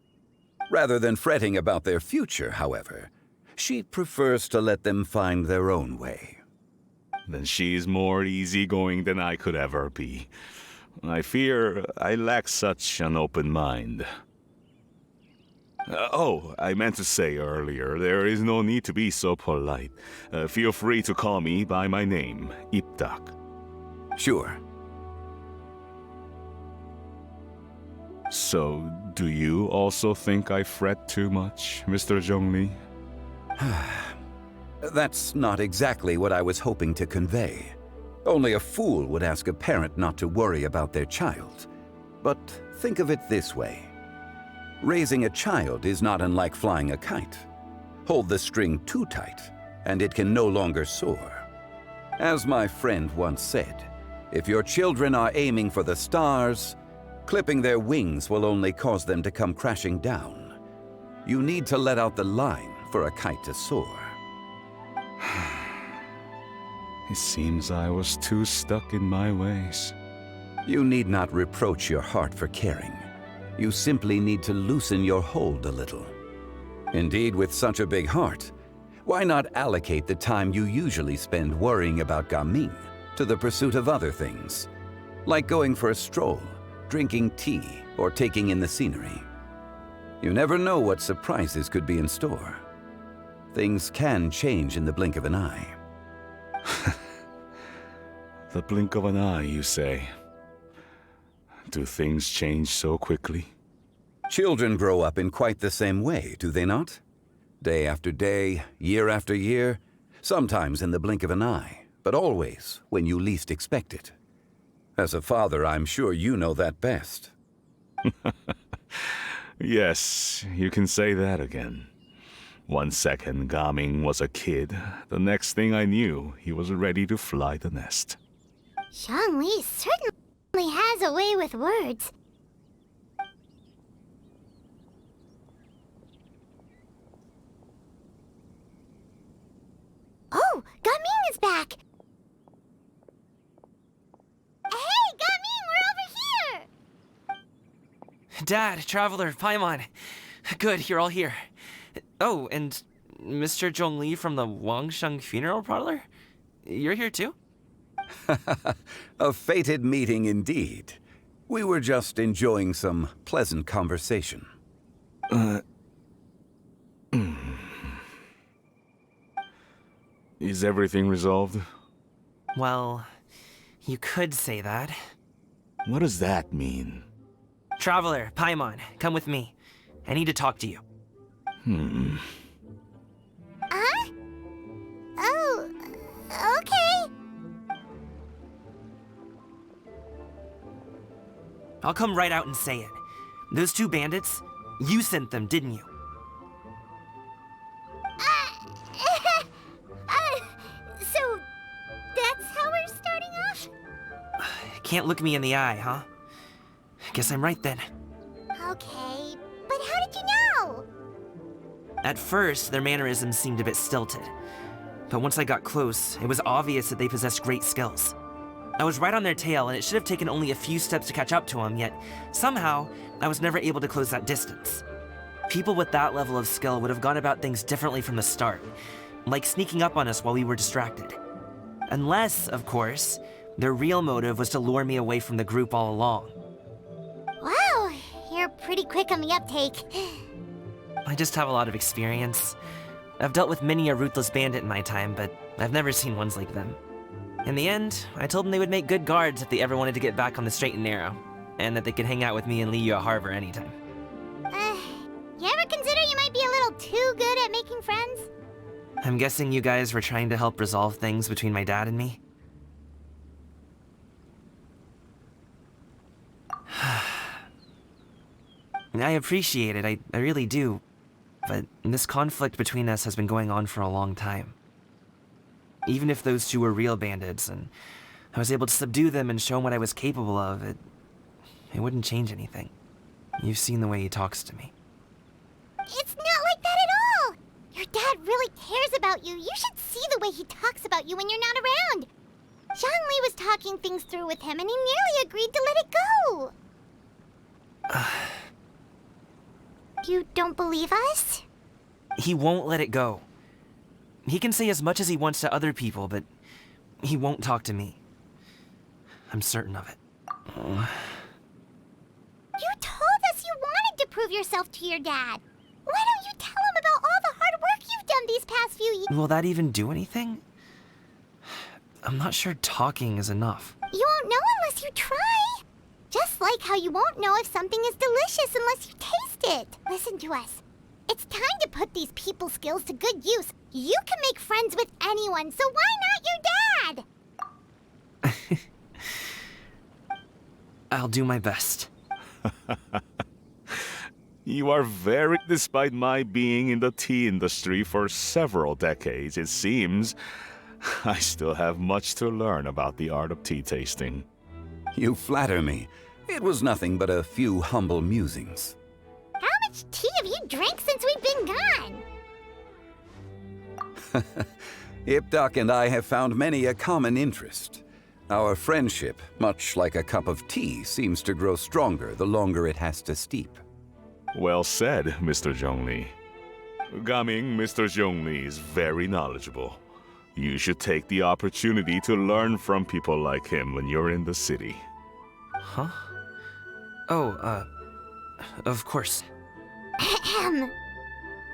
Rather than fretting about their future, however, she prefers to let them find their own way. Then she's more easygoing than I could ever be. I fear I lack such an open mind. I meant to say earlier, there is no need to be so polite. Feel free to call me by my name, Ipdak. Sure. So, do you also think I fret too much, Mr. Zhongli? That's not exactly what I was hoping to convey. Only a fool would ask a parent not to worry about their child. But think of it this way. Raising a child is not unlike flying a kite. Hold the string too tight, and it can no longer soar. As my friend once said, if your children are aiming for the stars, clipping their wings will only cause them to come crashing down. You need to let out the line for a kite to soar. It seems I was too stuck in my ways. You need not reproach your heart for caring. You simply need to loosen your hold a little. Indeed, with such a big heart, why not allocate the time you usually spend worrying about Gaming to the pursuit of other things, like going for a stroll, drinking tea, or taking in the scenery. You never know what surprises could be in store. Things can change in the blink of an eye. The blink of an eye, you say? Do things change so quickly? Children grow up in quite the same way, do they not? Day after day, year after year, sometimes in the blink of an eye, but always when you least expect it. As a father, I'm sure you know that best. Yes, you can say that again. 1 second, Gaming was a kid. The next thing I knew, he was ready to fly the nest. Zhongli certainly has a way with words. Oh, Gaming is back! Hey, Gaming, we're over here! Dad, Traveler, Paimon. Good, you're all here. Oh, and Mr. Zhongli from the Wangsheng Funeral Parlor? You're here too? A fated meeting indeed. We were just enjoying some pleasant conversation. Is everything resolved? Well, you could say that. What does that mean? Traveler, Paimon, come with me. I need to talk to you. Huh? Oh, okay. I'll come right out and say it. Those 2 bandits, you sent them, didn't you? So that's how we're starting off? Can't look me in the eye, huh? Guess I'm right then. Okay, but how did you know? At first, their mannerisms seemed a bit stilted. But once I got close, it was obvious that they possessed great skills. I was right on their tail, and it should have taken only a few steps to catch up to them, yet somehow, I was never able to close that distance. People with that level of skill would have gone about things differently from the start, like sneaking up on us while we were distracted. Unless, of course, their real motive was to lure me away from the group all along. Wow, you're pretty quick on the uptake. I just have a lot of experience. I've dealt with many a ruthless bandit in my time, but I've never seen ones like them. In the end, I told them they would make good guards if they ever wanted to get back on the straight and narrow, and that they could hang out with me in Liyue Harbor anytime. You ever consider you might be a little too good at making friends? I'm guessing you guys were trying to help resolve things between my dad and me? I appreciate it, I really do. But this conflict between us has been going on for a long time. Even if those 2 were real bandits, and I was able to subdue them and show them what I was capable of, it wouldn't change anything. You've seen the way he talks to me. It's not like that at all! Your dad really cares about you. You should see the way he talks about you when you're not around. Zhongli was talking things through with him, and he nearly agreed to let it go. You don't believe us? He won't let it go. He can say as much as he wants to other people, but he won't talk to me. I'm certain of it. You told us you wanted to prove yourself to your dad. Why don't you tell him about all the hard work you've done these past few years? Will that even do anything? I'm not sure talking is enough. You won't know unless you try. Just like how you won't know if something is delicious unless you taste it. Listen to us. It's time to put these people skills to good use. You can make friends with anyone, so why not your dad? I'll do my best. You are very... Despite my being in the tea industry for several decades, it seems I still have much to learn about the art of tea tasting. You flatter me. It was nothing but a few humble musings. How much tea have you drank since we've been gone? Ipdak and I have found many a common interest. Our friendship, much like a cup of tea, seems to grow stronger the longer it has to steep. Well said, Mr. Zhongli. Gaming, Mr. Zhongli is very knowledgeable. You should take the opportunity to learn from people like him when you're in the city. Huh? Oh, of course. Ahem.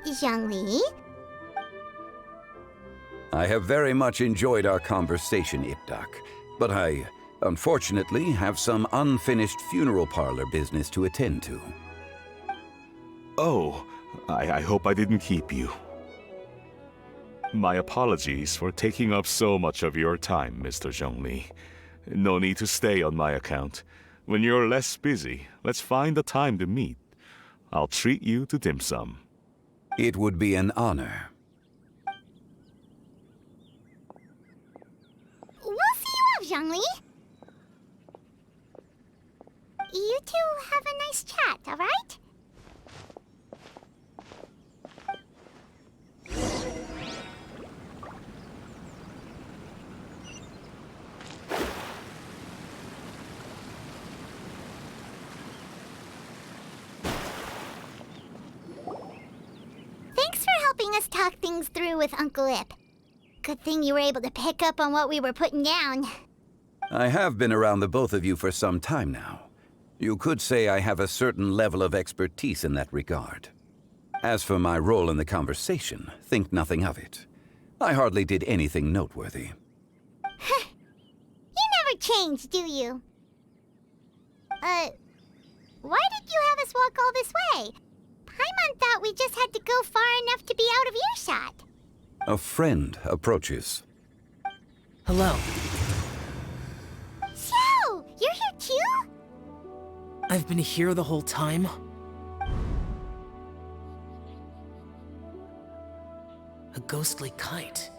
Zhongli? I have very much enjoyed our conversation, Ipdak, but I, unfortunately, have some unfinished funeral parlor business to attend to. Oh, I hope I didn't keep you. My apologies for taking up so much of your time, Mr. Zhongli. No need to stay on my account. When you're less busy, let's find a time to meet. I'll treat you to dim sum. It would be an honor. We'll see you off, Zhongli. You two have a nice chat, alright? Thanks for helping us talk things through with Uncle Ip. Good thing you were able to pick up on what we were putting down. I have been around the both of you for some time now. You could say I have a certain level of expertise in that regard. As for my role in the conversation, think nothing of it. I hardly did anything noteworthy. You never change, do you? Why did you have us walk all this way? Paimon thought we just had to go far enough to be out of earshot. A friend approaches. Hello. So, you're here too? I've been here the whole time? A ghostly kite.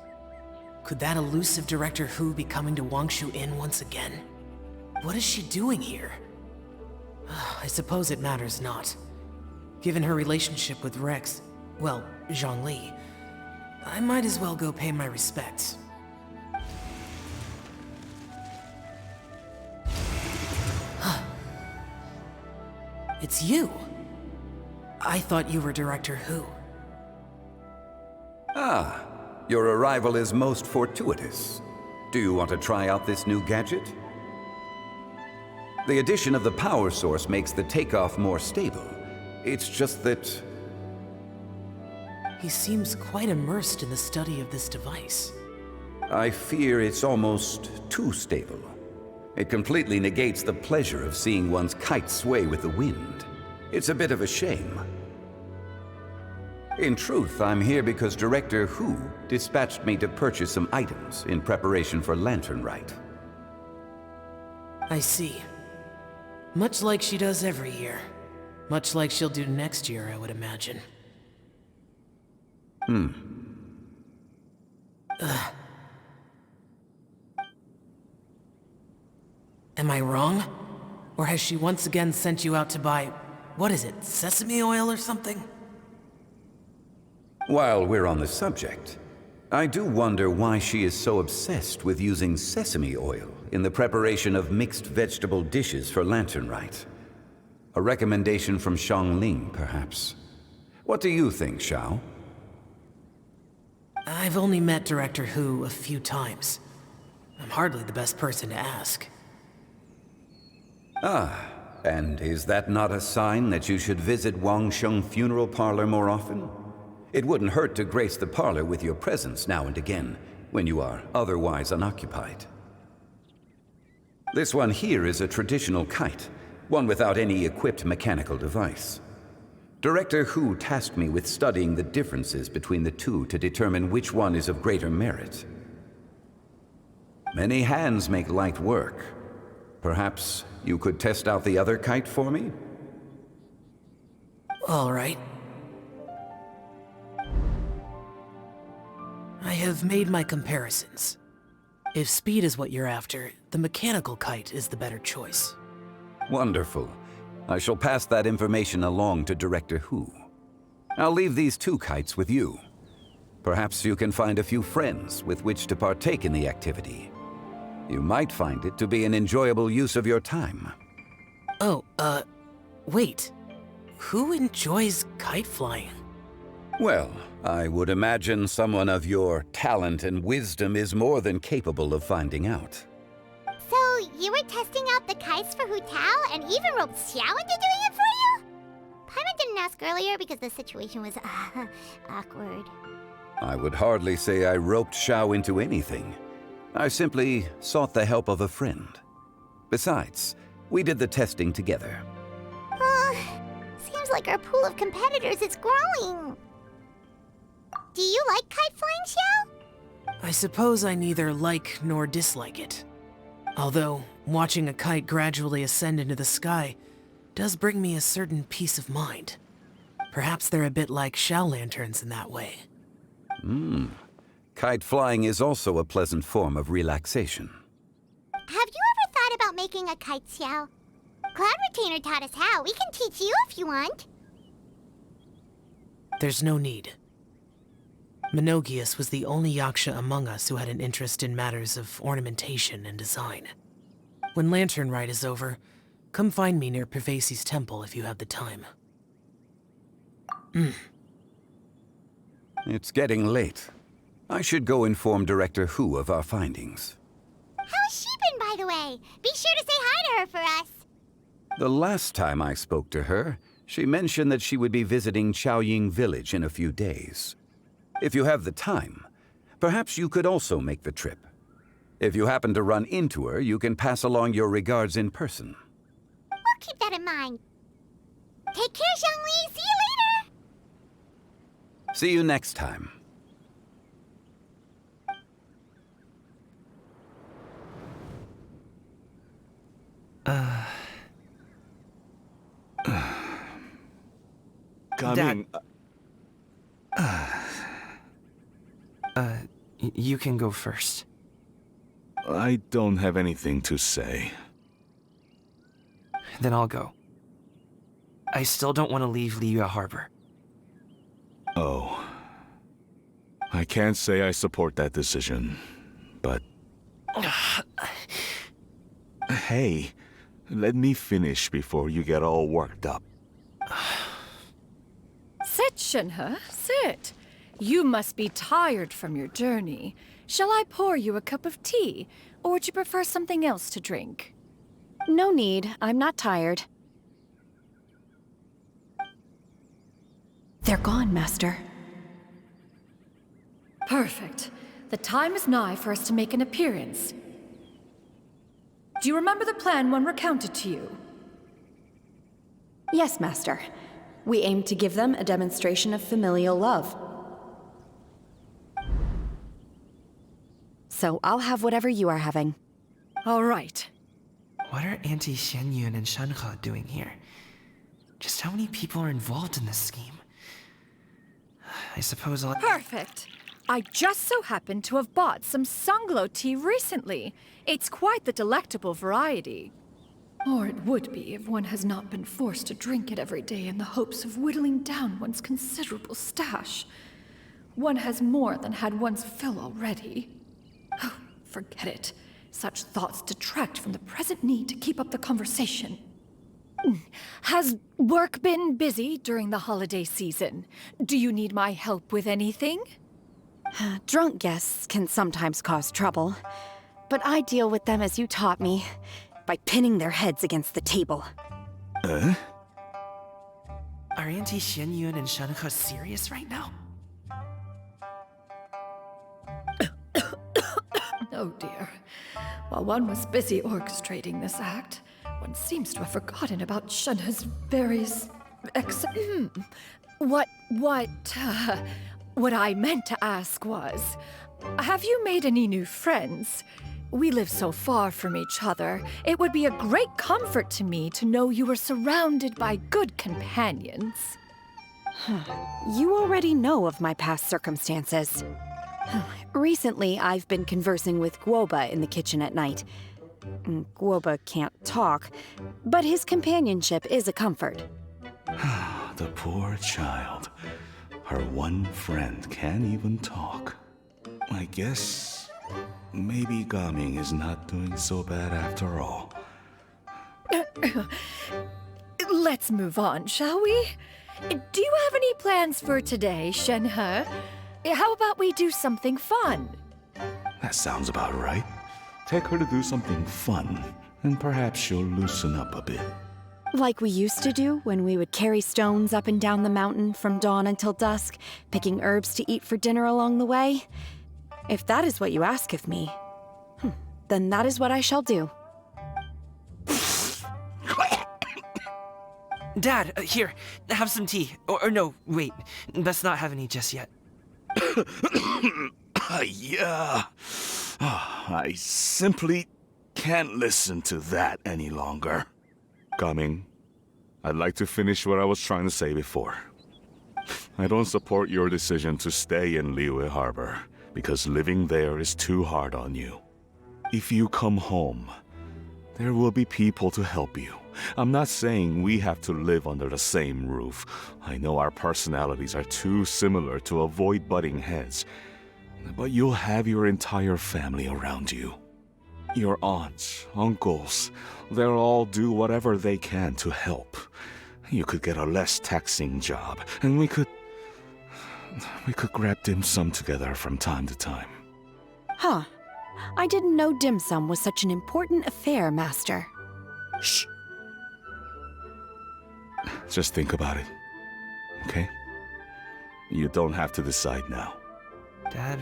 Could that elusive Director Hu be coming to Wangshu Inn once again? What is she doing here? I suppose it matters not. Given her relationship with Rex, well, Zhongli, I might as well go pay my respects. It's you! I thought you were Director Hu. Ah, your arrival is most fortuitous. Do you want to try out this new gadget? The addition of the power source makes the takeoff more stable. It's just that... He seems quite immersed in the study of this device. I fear it's almost too stable. It completely negates the pleasure of seeing one's kite sway with the wind. It's a bit of a shame. In truth, I'm here because Director Hu dispatched me to purchase some items in preparation for Lantern Rite. I see. Much like she does every year. Much like she'll do next year, I would imagine. Am I wrong? Or has she once again sent you out to buy, what is it, sesame oil or something? While we're on the subject, I do wonder why she is so obsessed with using sesame oil in the preparation of mixed vegetable dishes for Lantern Rite. A recommendation from Xiangling, perhaps. What do you think, Xiao? I've only met Director Hu a few times. I'm hardly the best person to ask. Ah, and is that not a sign that you should visit Wangsheng Funeral Parlor more often? It wouldn't hurt to grace the parlor with your presence now and again, when you are otherwise unoccupied. This one here is a traditional kite, one without any equipped mechanical device. Director Hu tasked me with studying the differences between the two to determine which one is of greater merit. Many hands make light work. Perhaps you could test out the other kite for me? All right. I have made my comparisons. If speed is what you're after, the mechanical kite is the better choice. Wonderful. I shall pass that information along to Director Hu. I'll leave these two kites with you. Perhaps you can find a few friends with which to partake in the activity. You might find it to be an enjoyable use of your time. Oh, wait. Who enjoys kite flying? Well, I would imagine someone of your talent and wisdom is more than capable of finding out. So, you were testing out the kites for Hu Tao and even roped Xiao into doing it for you? Paimon didn't ask earlier because the situation was awkward. I would hardly say I roped Xiao into anything. I simply sought the help of a friend. Besides, we did the testing together. Seems like our pool of competitors is growing. Do you like kite flying, Xiao? I suppose I neither like nor dislike it. Although, watching a kite gradually ascend into the sky does bring me a certain peace of mind. Perhaps they're a bit like shell lanterns in that way. Kite flying is also a pleasant form of relaxation. Have you ever thought about making a kite, Xiao? Cloud Retainer taught us how. We can teach you if you want. There's no need. Menogias was the only yaksha among us who had an interest in matters of ornamentation and design. When Lantern Rite is over, come find me near Pervasi's temple if you have the time. It's getting late. I should go inform Director Hu of our findings. How's she been, by the way? Be sure to say hi to her for us. The last time I spoke to her, she mentioned that she would be visiting Chaoying Village in a few days. If you have the time, perhaps you could also make the trip. If you happen to run into her, you can pass along your regards in person. We'll keep that in mind. Take care, Zhongli. See you later. See you next time. Coming. You can go first. I don't have anything to say. Then I'll go. I still don't want to leave Liyue Harbor. Oh. I can't say I support that decision, but... Hey, let me finish before you get all worked up. Sit, Shenhe, sit. You must be tired from your journey. Shall I pour you a cup of tea, or would you prefer something else to drink? No need. I'm not tired. They're gone, Master. Perfect. The time is nigh for us to make an appearance. Do you remember the plan when recounted to you? Yes, Master. We aim to give them a demonstration of familial love. So I'll have whatever you are having. All right. What are Auntie XianYun and Shenhe doing here? Just how many people are involved in this scheme? I suppose I'll... Perfect. I just so happen to have bought some Sunglow tea recently. It's quite the delectable variety. Or it would be if one has not been forced to drink it every day in the hopes of whittling down one's considerable stash. One has more than had one's fill already. Oh, forget it. Such thoughts detract from the present need to keep up the conversation. Has work been busy during the holiday season? Do you need my help with anything? Drunk guests can sometimes cause trouble, but I deal with them as you taught me, by pinning their heads against the table. Are Auntie XianYun and Shenhe serious right now? Oh dear. While one was busy orchestrating this act, one seems to have forgotten about Shenhe's various What I meant to ask was, have you made any new friends? We live so far from each other, it would be a great comfort to me to know you were surrounded by good companions. You already know of my past circumstances. Recently, I've been conversing with Guoba in the kitchen at night. Guoba can't talk, but his companionship is a comfort. The poor child. Her one friend can't even talk. I guess maybe Gaming is not doing so bad after all. Let's move on, shall we? Do you have any plans for today, Shenhe? How about we do something fun? That sounds about right. Take her to do something fun, and perhaps she'll loosen up a bit. Like we used to do when we would carry stones up and down the mountain from dawn until dusk, picking herbs to eat for dinner along the way? If that is what you ask of me, then that is what I shall do. Dad, here, have some tea. Or no, wait, best not have any just yet. Yeah. I simply can't listen to that any longer. Coming, I'd like to finish what I was trying to say before. I don't support your decision to stay in Liyue Harbor, because living there is too hard on you. If you come home, there will be people to help you. I'm not saying we have to live under the same roof. I know our personalities are too similar to avoid butting heads. But you'll have your entire family around you. Your aunts, uncles, they'll all do whatever they can to help. You could get a less taxing job, and we could grab dim sum together from time to time. Huh. I didn't know dim sum was such an important affair, Master. Shh. Just think about it, okay? You don't have to decide now. Dad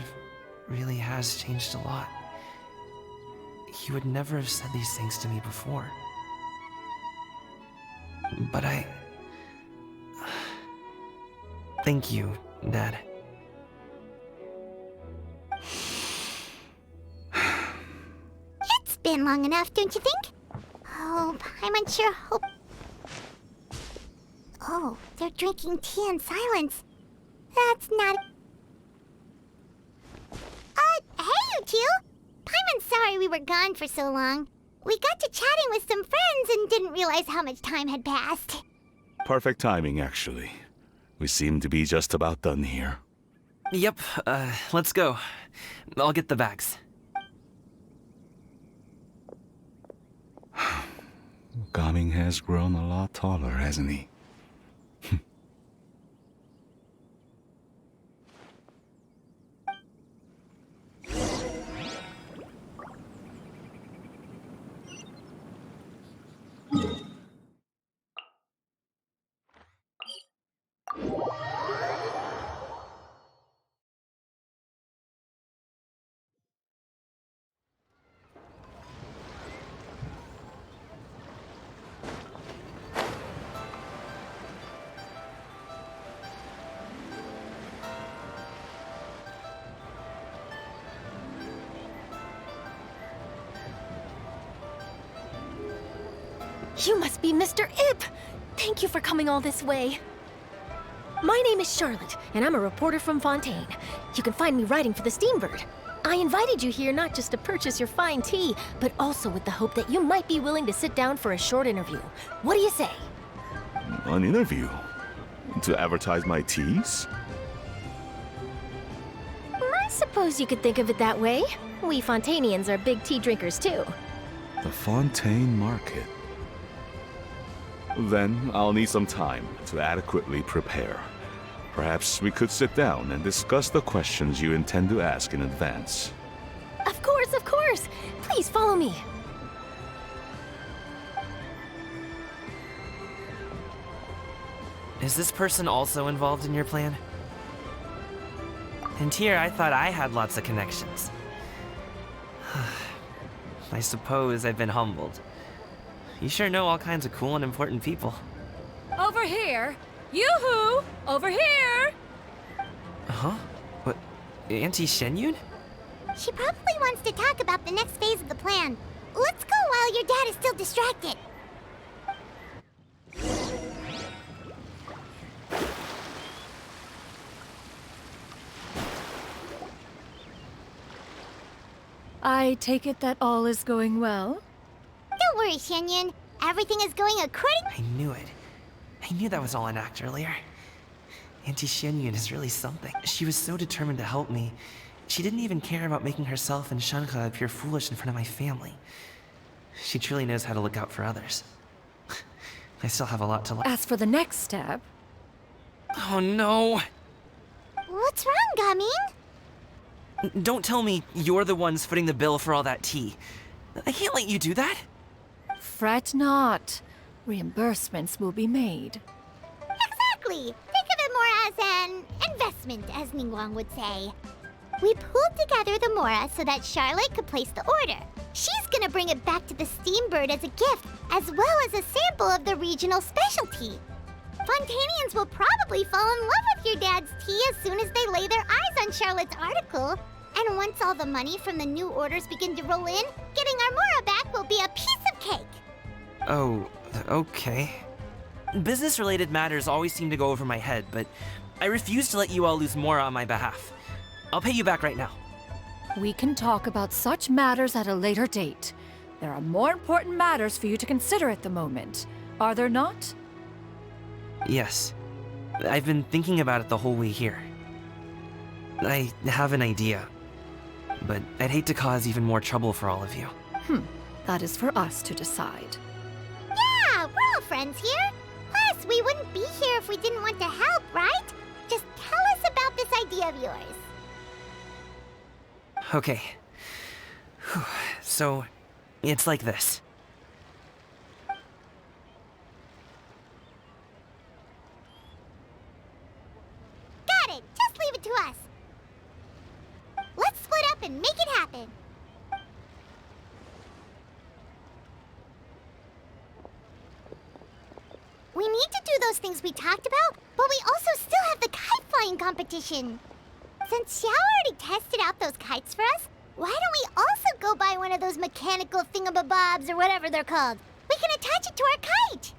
really has changed a lot. He would never have said these things to me before. But thank you, Dad. It's been long enough, don't you think? Oh, Paimon sure hope... Oh, they're drinking tea in silence. That's not... hey, you two! Paimon's sorry we were gone for so long. We got to chatting with some friends and didn't realize how much time had passed. Perfect timing, actually. We seem to be just about done here. Yep, let's go. I'll get the bags. Gaming has grown a lot taller, hasn't he? You must be Mr. Ip! Thank you for coming all this way. My name is Charlotte, and I'm a reporter from Fontaine. You can find me writing for the Steambird. I invited you here not just to purchase your fine tea, but also with the hope that you might be willing to sit down for a short interview. What do you say? An interview? To advertise my teas? I suppose you could think of it that way. We Fontainians are big tea drinkers too. The Fontaine Market. Then I'll need some time to adequately prepare. Perhaps we could sit down and discuss the questions you intend to ask in advance. Of course, of course! Please follow me. Is this person also involved in your plan? And here I thought I had lots of connections. I suppose I've been humbled. You sure know all kinds of cool and important people. Over here! Yoo-hoo! Over here! Huh? What? Auntie XianYun? She probably wants to talk about the next phase of the plan. Let's go while your dad is still distracted. I take it that all is going well? Don't worry, XianYun. Everything is going according... I knew it. I knew that was all an act earlier. Auntie XianYun is really something. She was so determined to help me. She didn't even care about making herself and Shanka appear foolish in front of my family. She truly knows how to look out for others. I still have a lot to learn. As for the next step, Oh no. What's wrong, Gaming? Don't tell me you're the ones footing the bill for all that tea. I can't let you do that. Fret not. Reimbursements will be made. Exactly. Think of it more as an investment, as Ningguang would say. We pooled together the Mora so that Charlotte could place the order. She's gonna bring it back to the Steambird as a gift, as well as a sample of the regional specialty. Fontanians will probably fall in love with your dad's tea as soon as they lay their eyes on Charlotte's article. And once all the money from the new orders begin to roll in, getting our Mora back will be a piece of cake. Oh, okay. Business-related matters always seem to go over my head, but I refuse to let you all lose more on my behalf. I'll pay you back right now. We can talk about such matters at a later date. There are more important matters for you to consider at the moment, are there not? Yes. I've been thinking about it the whole way here. I have an idea, but I'd hate to cause even more trouble for all of you. That is for us to decide. Yeah, we're all friends here. Plus, we wouldn't be here if we didn't want to help, right? Just tell us about this idea of yours. Okay. Whew. So, it's like this. Got it. Just leave it to us. Let's split up and make it happen. We need to do those things we talked about, but we also still have the kite flying competition. Since Xiao already tested out those kites for us, why don't we also go buy one of those mechanical thingamabobs or whatever they're called? We can attach it to our kite.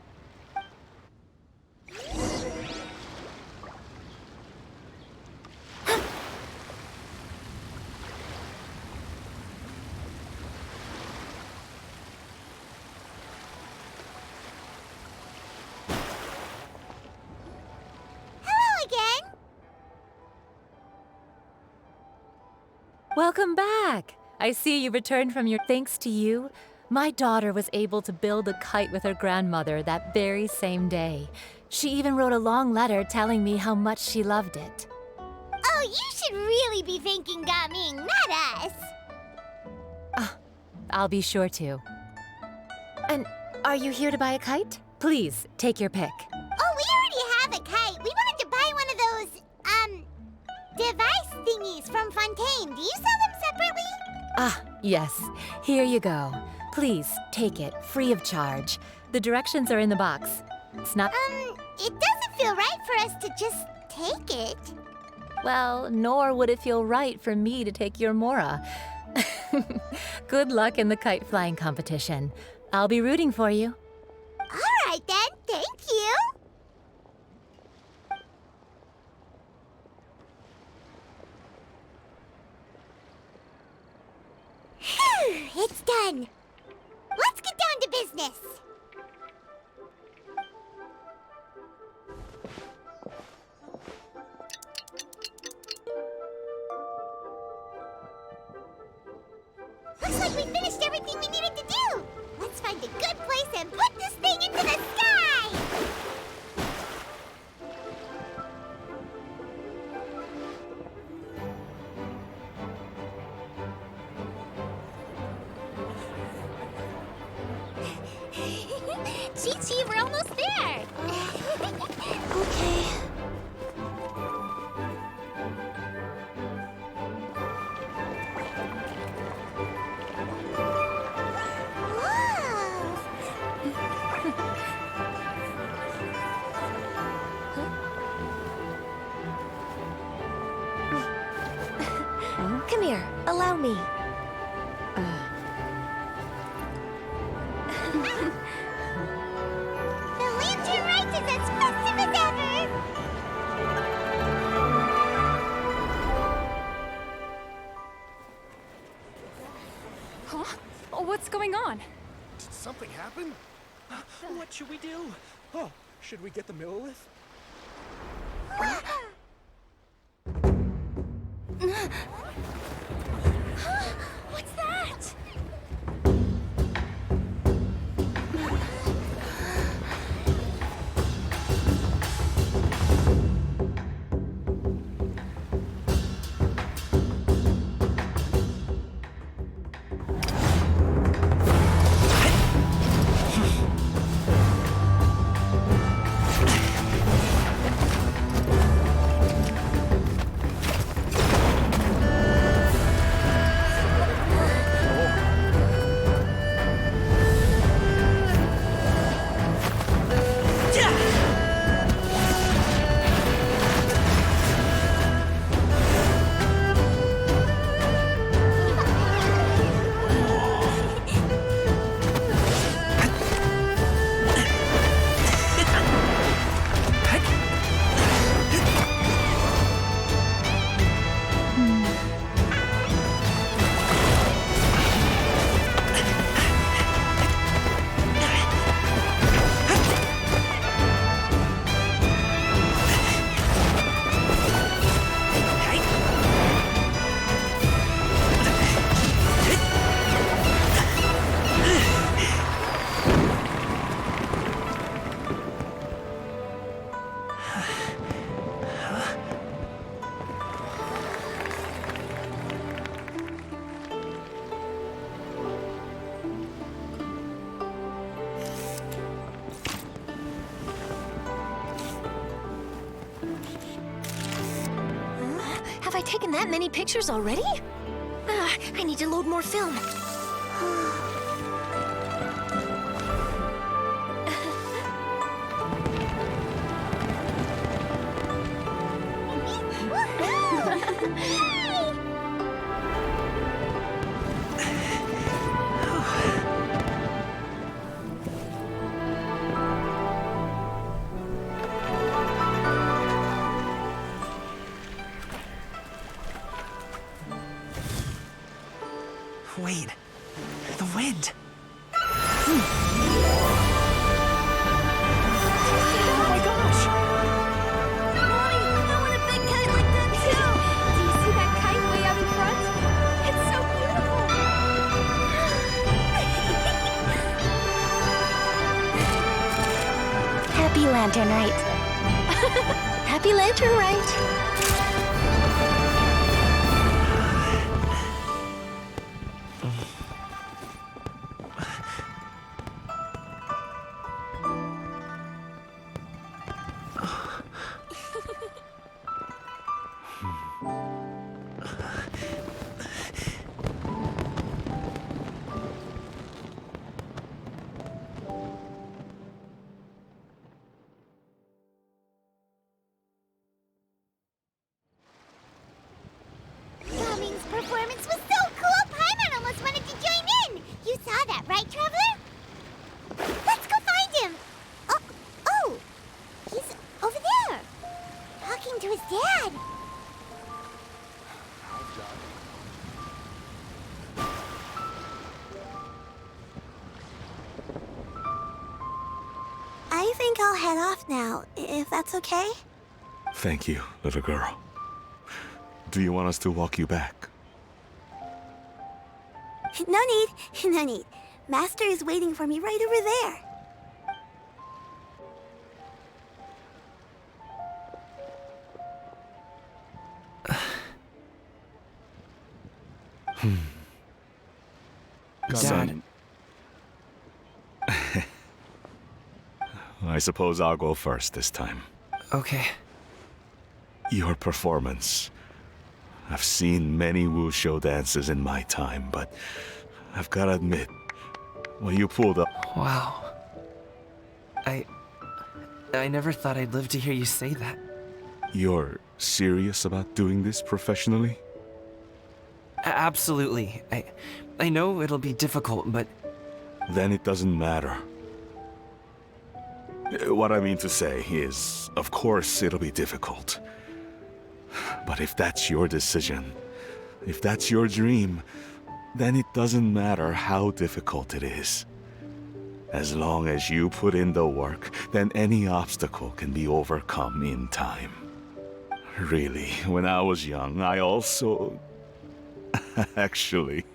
Hello again. Welcome back! I see you returned from your thanks to you. My daughter was able to build a kite with her grandmother that very same day. She even wrote a long letter telling me how much she loved it. Oh, you should really be thanking Gaming, not us. I'll be sure to. And are you here to buy a kite? Please, take your pick. Oh, we already have a kite. We wanted to buy one of those, device thingies from Fontaine. Do you sell them separately? Ah, yes. Here you go. Please, take it, free of charge. The directions are in the box. It's not... It doesn't feel right for us to just take it. Well, nor would it feel right for me to take your Mora. Good luck in the kite flying competition. I'll be rooting for you. All right then, thank you. Phew, it's done. Let's get down to business. Looks like we finished everything we needed to do. Let's find a good place and put this thing into the sky! Chi-Chi, we're almost there! Okay. Come here, allow me. The Lantern Rite is as festive as ever! Huh? Oh, what's going on? Did something happen? What should we do? Oh, should we get the Millilith? What's that? Have I taken that many pictures already? I need to load more film. Wait, the wind. Oh my gosh! Mommy, I want a big kite like that too! Do you see that kite way out in front? It's so beautiful! Happy Lantern Rite. Happy Lantern Rite! Gaming's performance was so cool, Paimon almost wanted to join in! You saw that, right, Traveler? Let's go find him! Oh! He's over there! Talking to his dad! I think I'll head off now, if that's okay. Thank you, little girl. Do you want us to walk you back? No need, no need. Master is waiting for me right over there. Dad. I suppose I'll go first this time. Okay. Your performance. I've seen many wushou dances in my time, but I've gotta admit, when you pulled up... Wow. I never thought I'd live to hear you say that. You're serious about doing this professionally? Absolutely. I know it'll be difficult, but... Then it doesn't matter. What I mean to say is, of course it'll be difficult. But if that's your decision, if that's your dream, then it doesn't matter how difficult it is. As long as you put in the work, then any obstacle can be overcome in time. Really, when I was young, I also... Actually,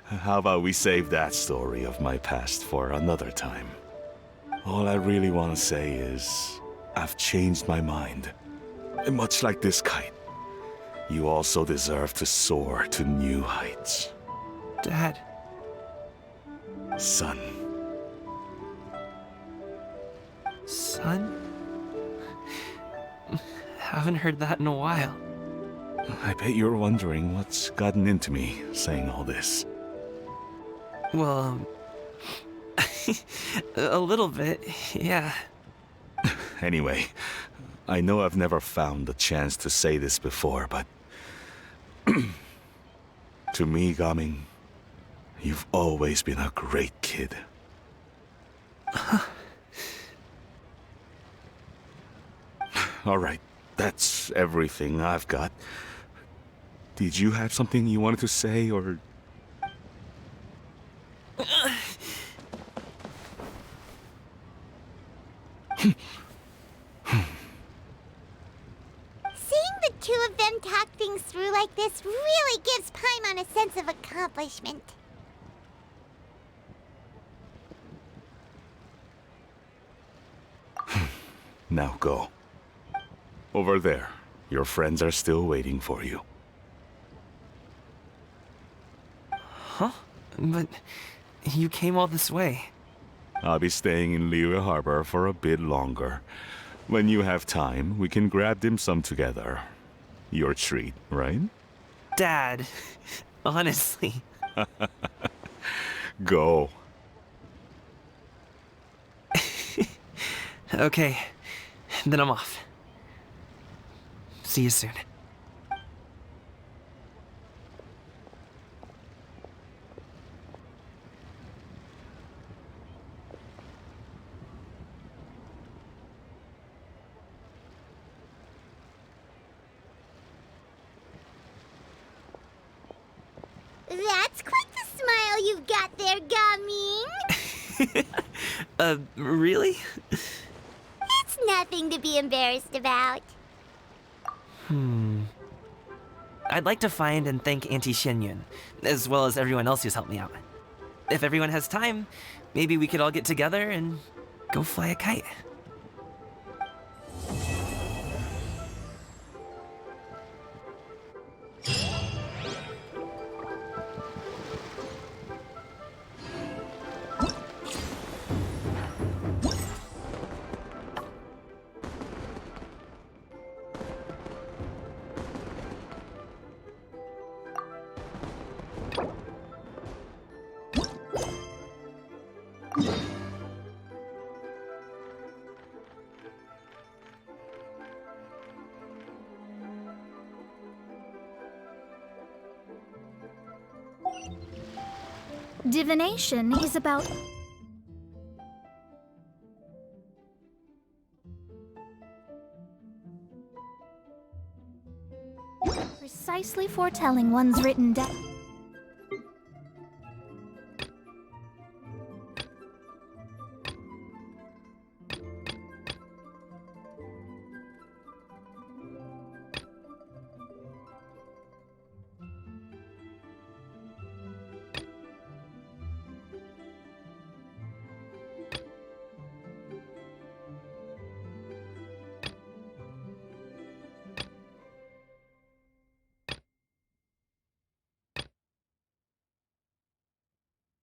how about we save that story of my past for another time? All I really want to say is, I've changed my mind. Much like this kite, you also deserve to soar to new heights. Dad. Son. Son? Haven't heard that in a while. I bet you're wondering what's gotten into me saying all this. Well, a little bit, yeah. Anyway, I know I've never found the chance to say this before, but... to me, Gaming, you've always been a great kid. Alright, that's everything I've got. Did you have something you wanted to say, or... Seeing the two of them talk things through like this really gives Paimon a sense of accomplishment. Now go. Over there. Your friends are still waiting for you. Huh? But you came all this way. I'll be staying in Liyue Harbor for a bit longer. When you have time, we can grab dim sum together. Your treat, right? Dad, honestly. Go. Okay, then I'm off. See you soon. That's quite the smile you've got there, Gaming. Really? It's nothing to be embarrassed about. I'd like to find and thank Auntie XianYun, as well as everyone else who's helped me out. If everyone has time, maybe we could all get together and go fly a kite. Divination is about... precisely foretelling one's written death.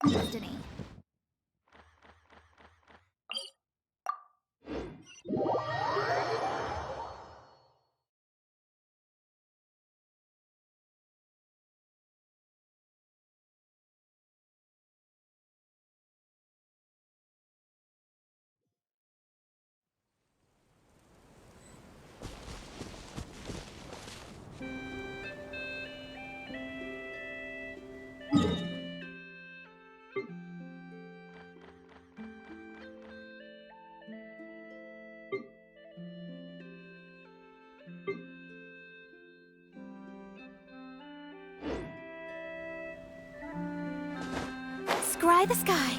Destiny. Scry the sky.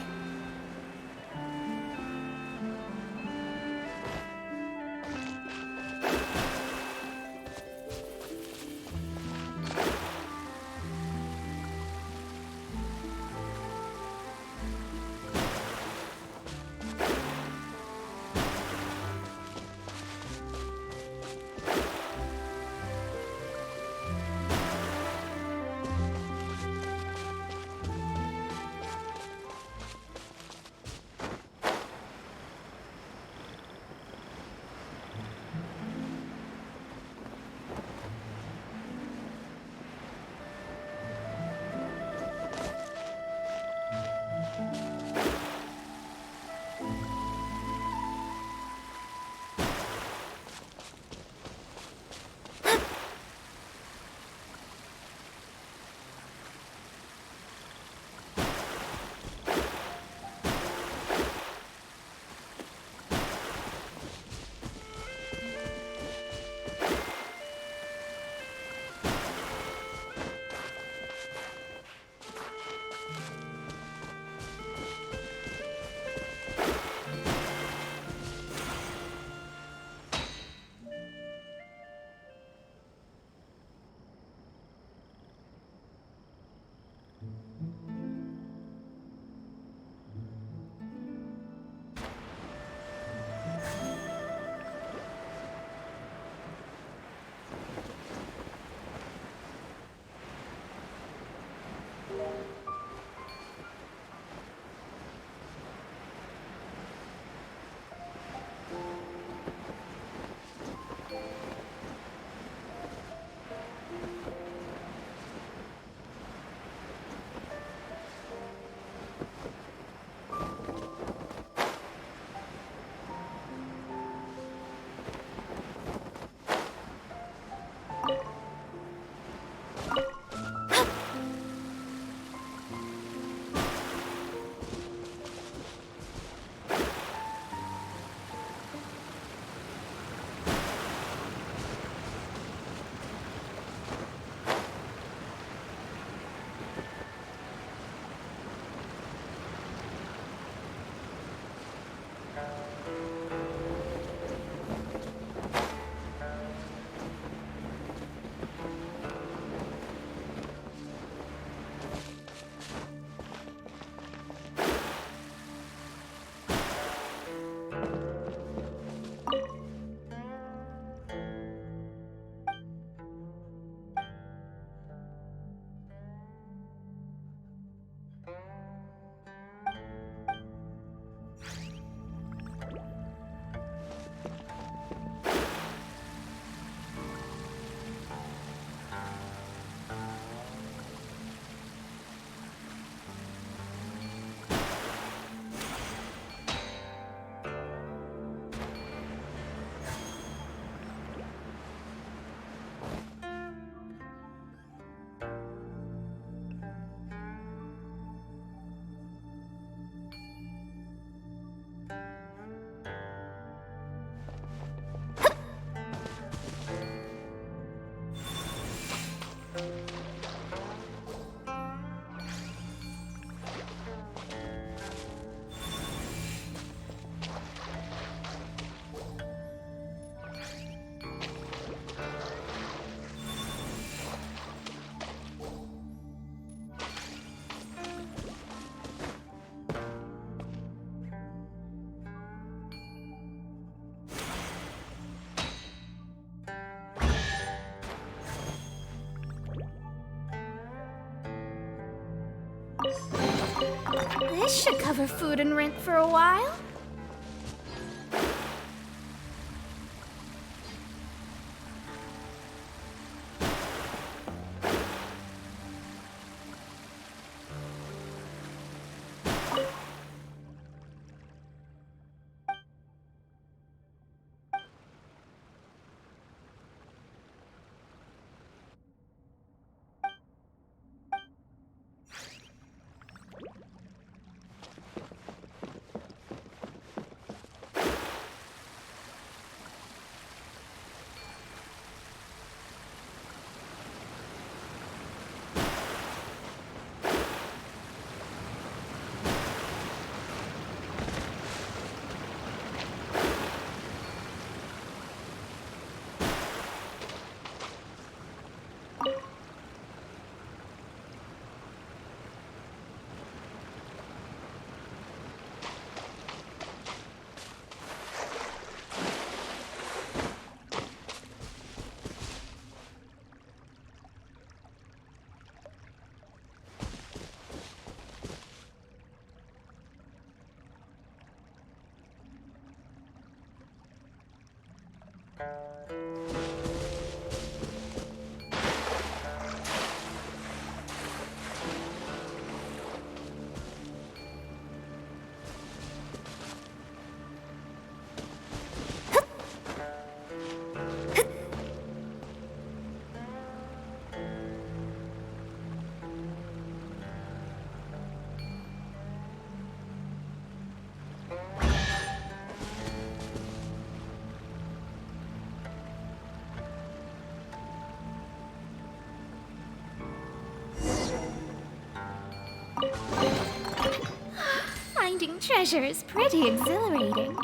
This should cover food and rent for a while. Finding treasure is pretty exhilarating.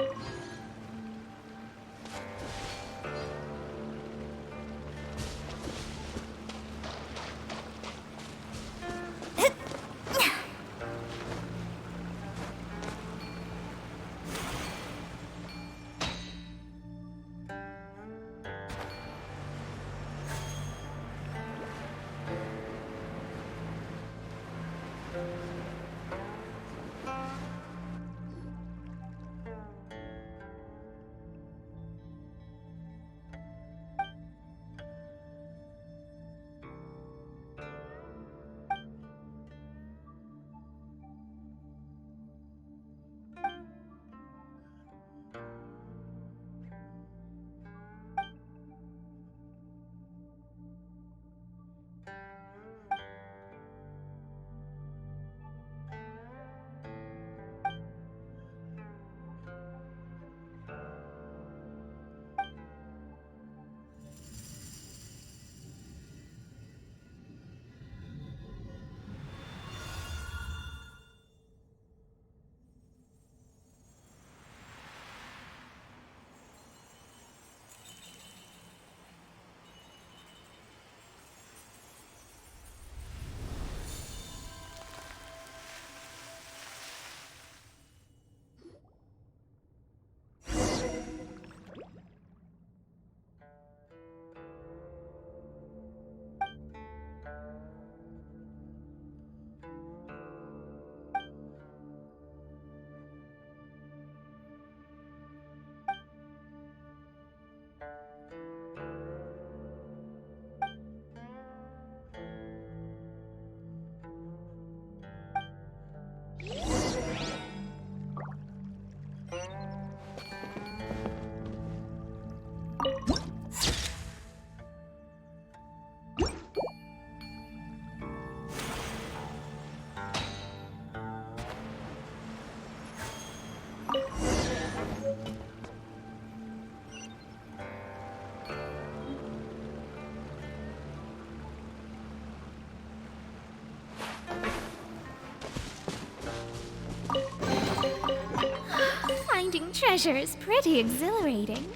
Finding treasure is pretty exhilarating.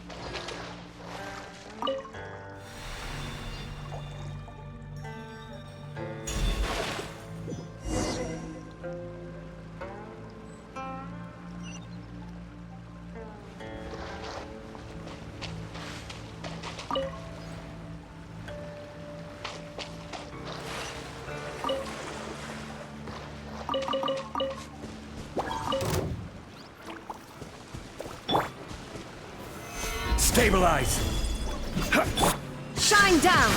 Stabilize! Shine down!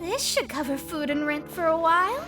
This should cover food and rent for a while.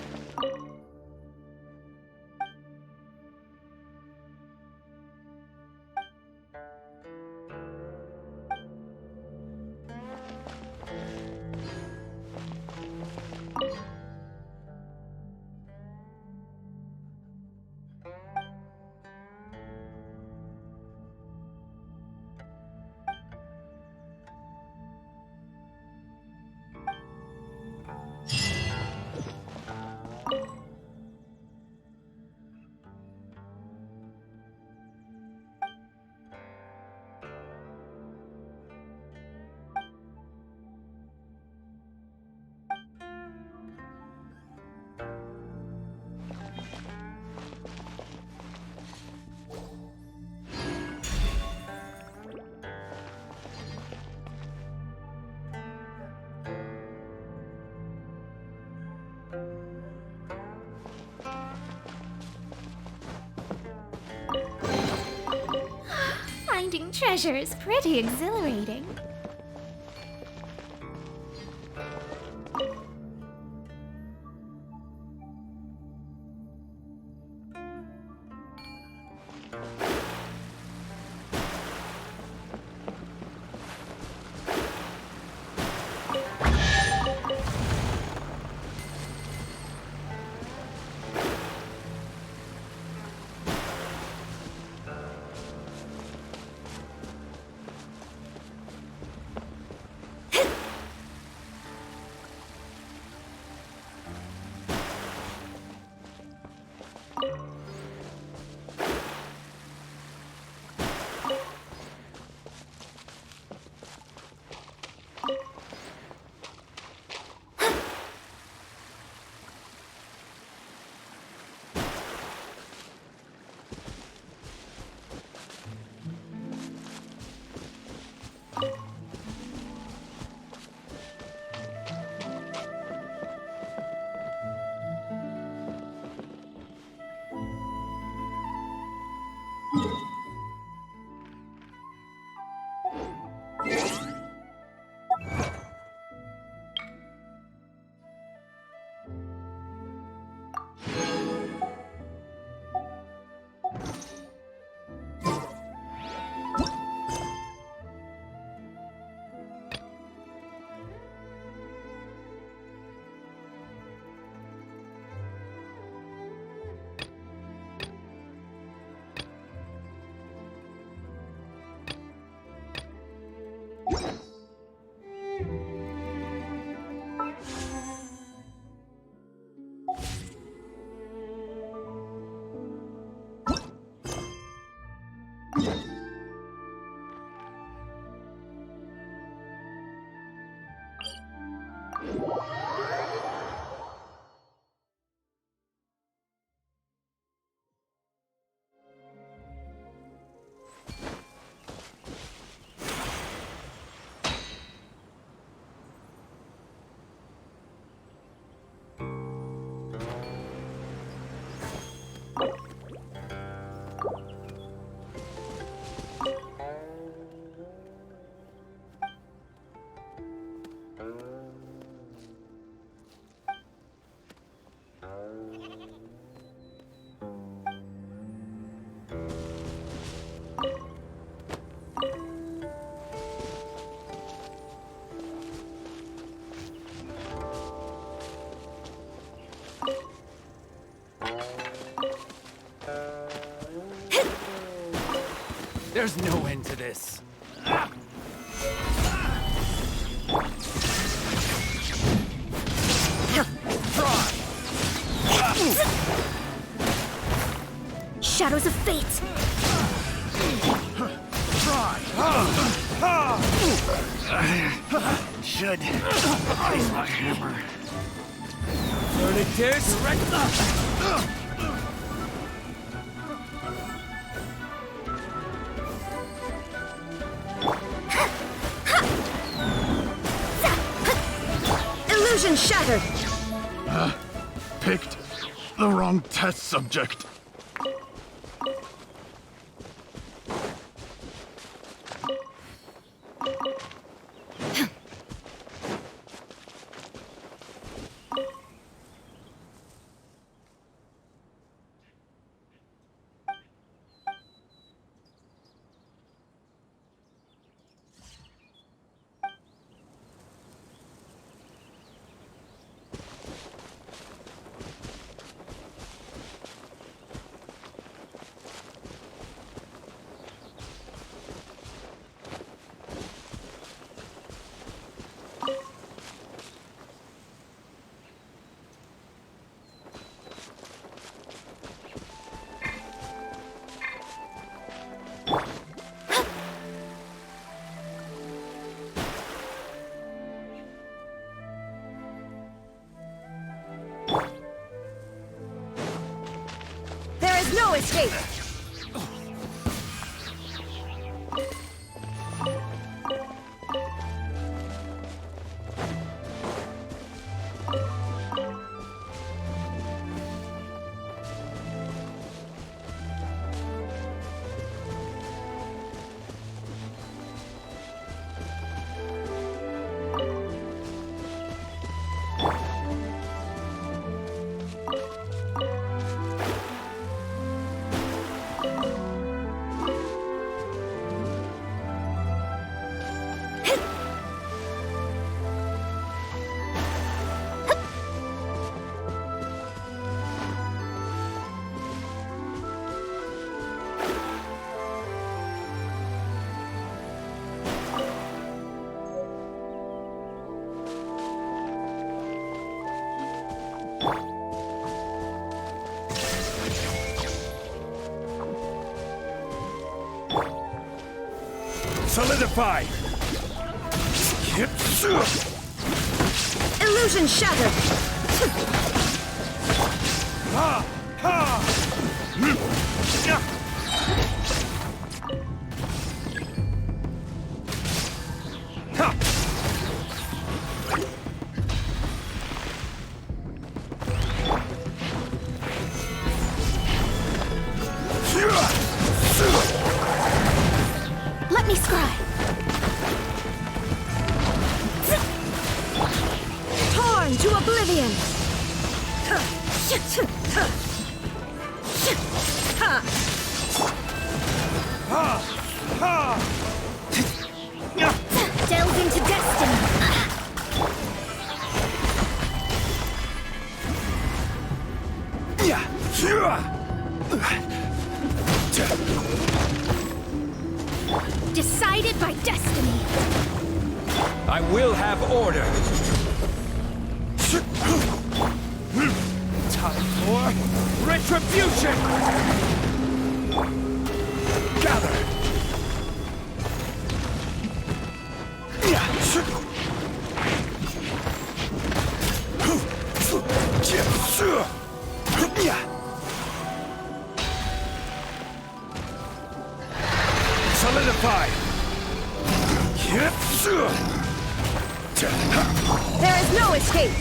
Finding treasure is pretty exhilarating. There's no end to this. Shadows of fate! Should raise my hammer. Verdict Illusion shattered! Picked the wrong test subject. There is no escape! Solidify! Skip! Illusion shattered! Ha! Ha! Let me scry! Torn to oblivion! Delve into destiny! Decided by destiny! I will have order! Time for retribution! Gather! Solidify! There is no escape!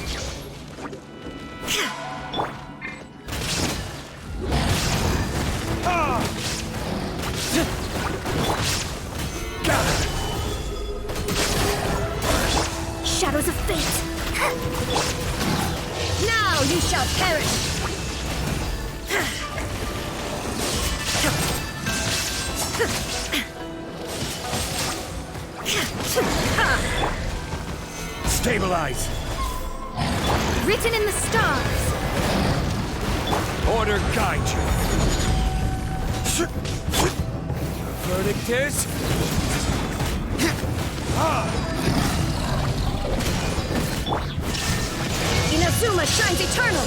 Shadows of fate! Now you shall perish! Stabilize! Written in the stars! Order guide you! Verdict is... Inazuma shines eternal!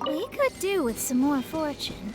We could do with some more fortune.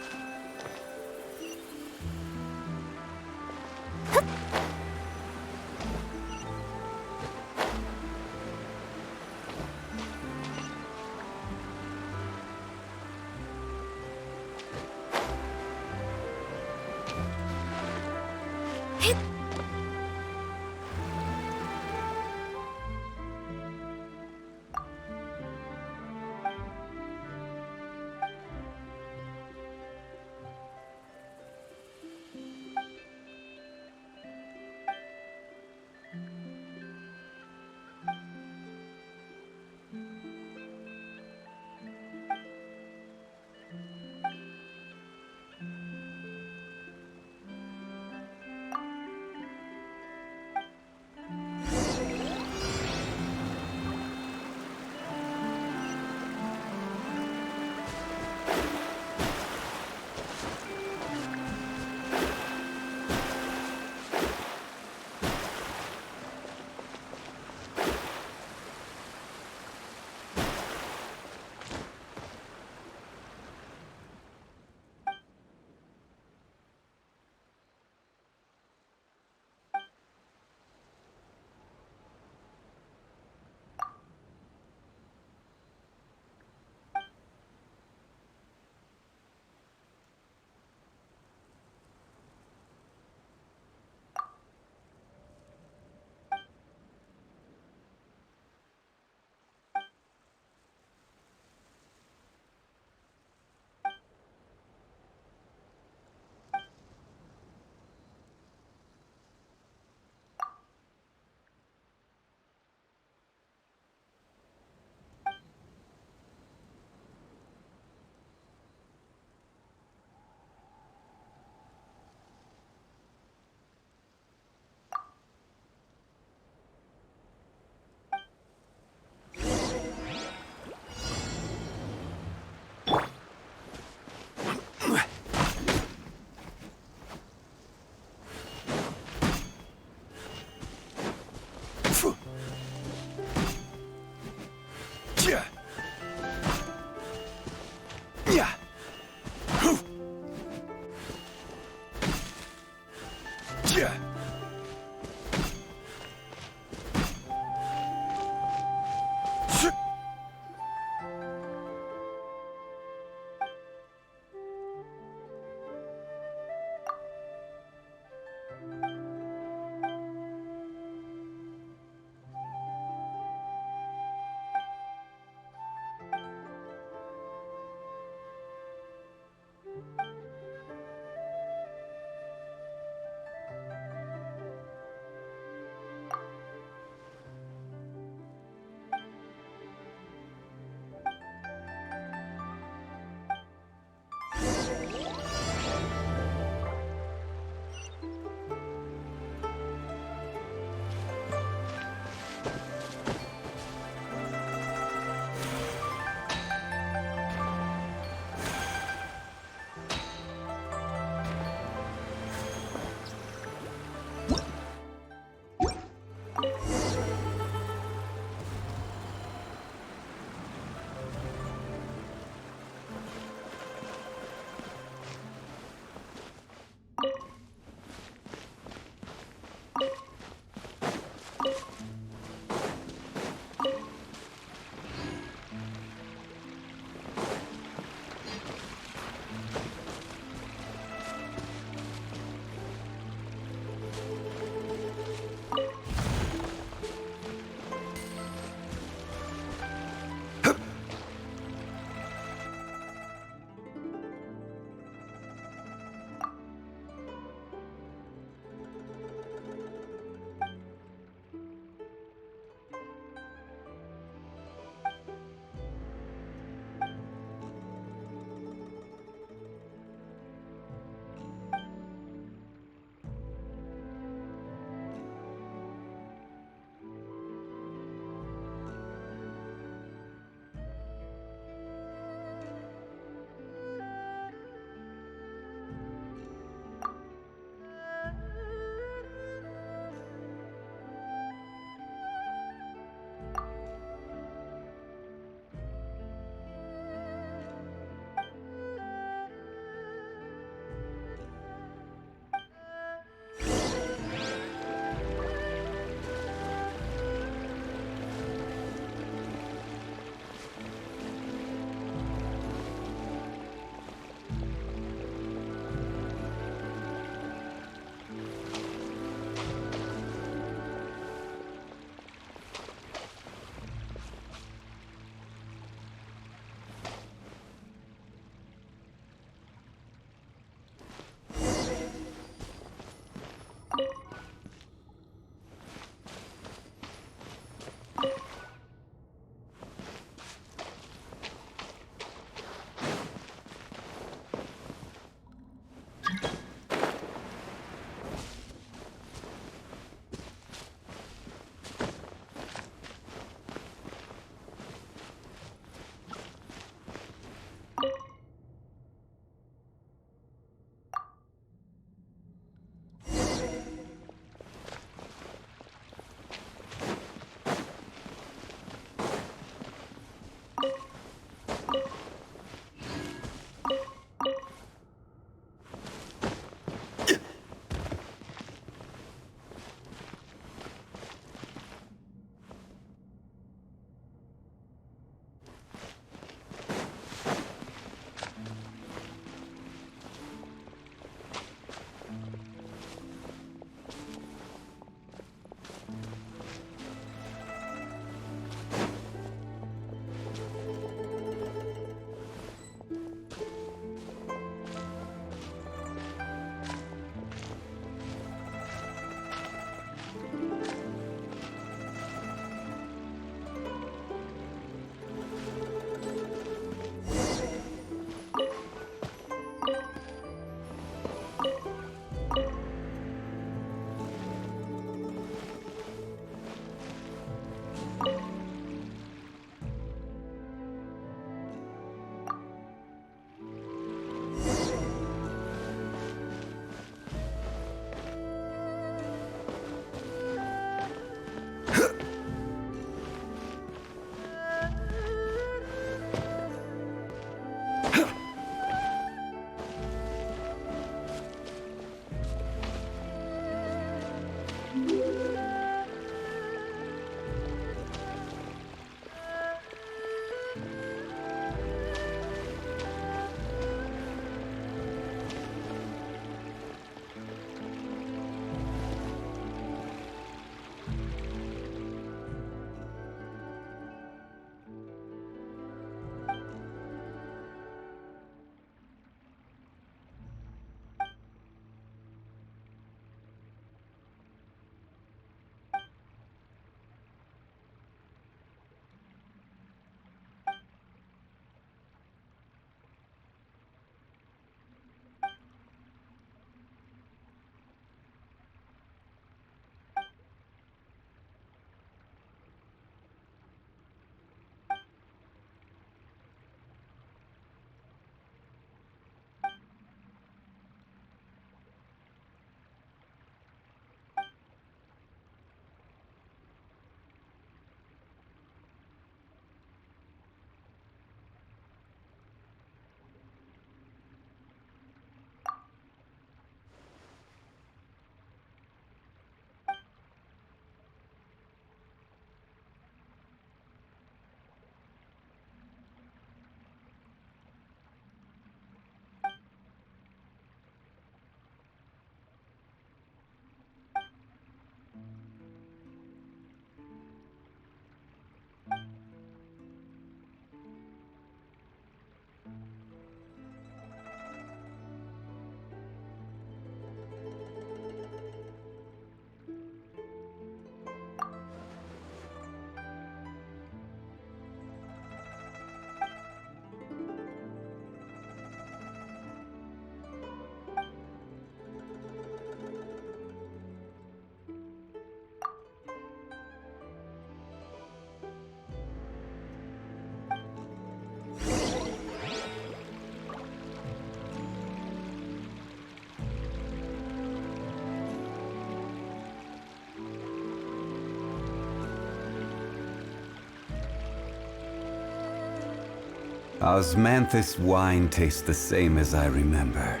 Osmanthus wine tastes the same as I remember.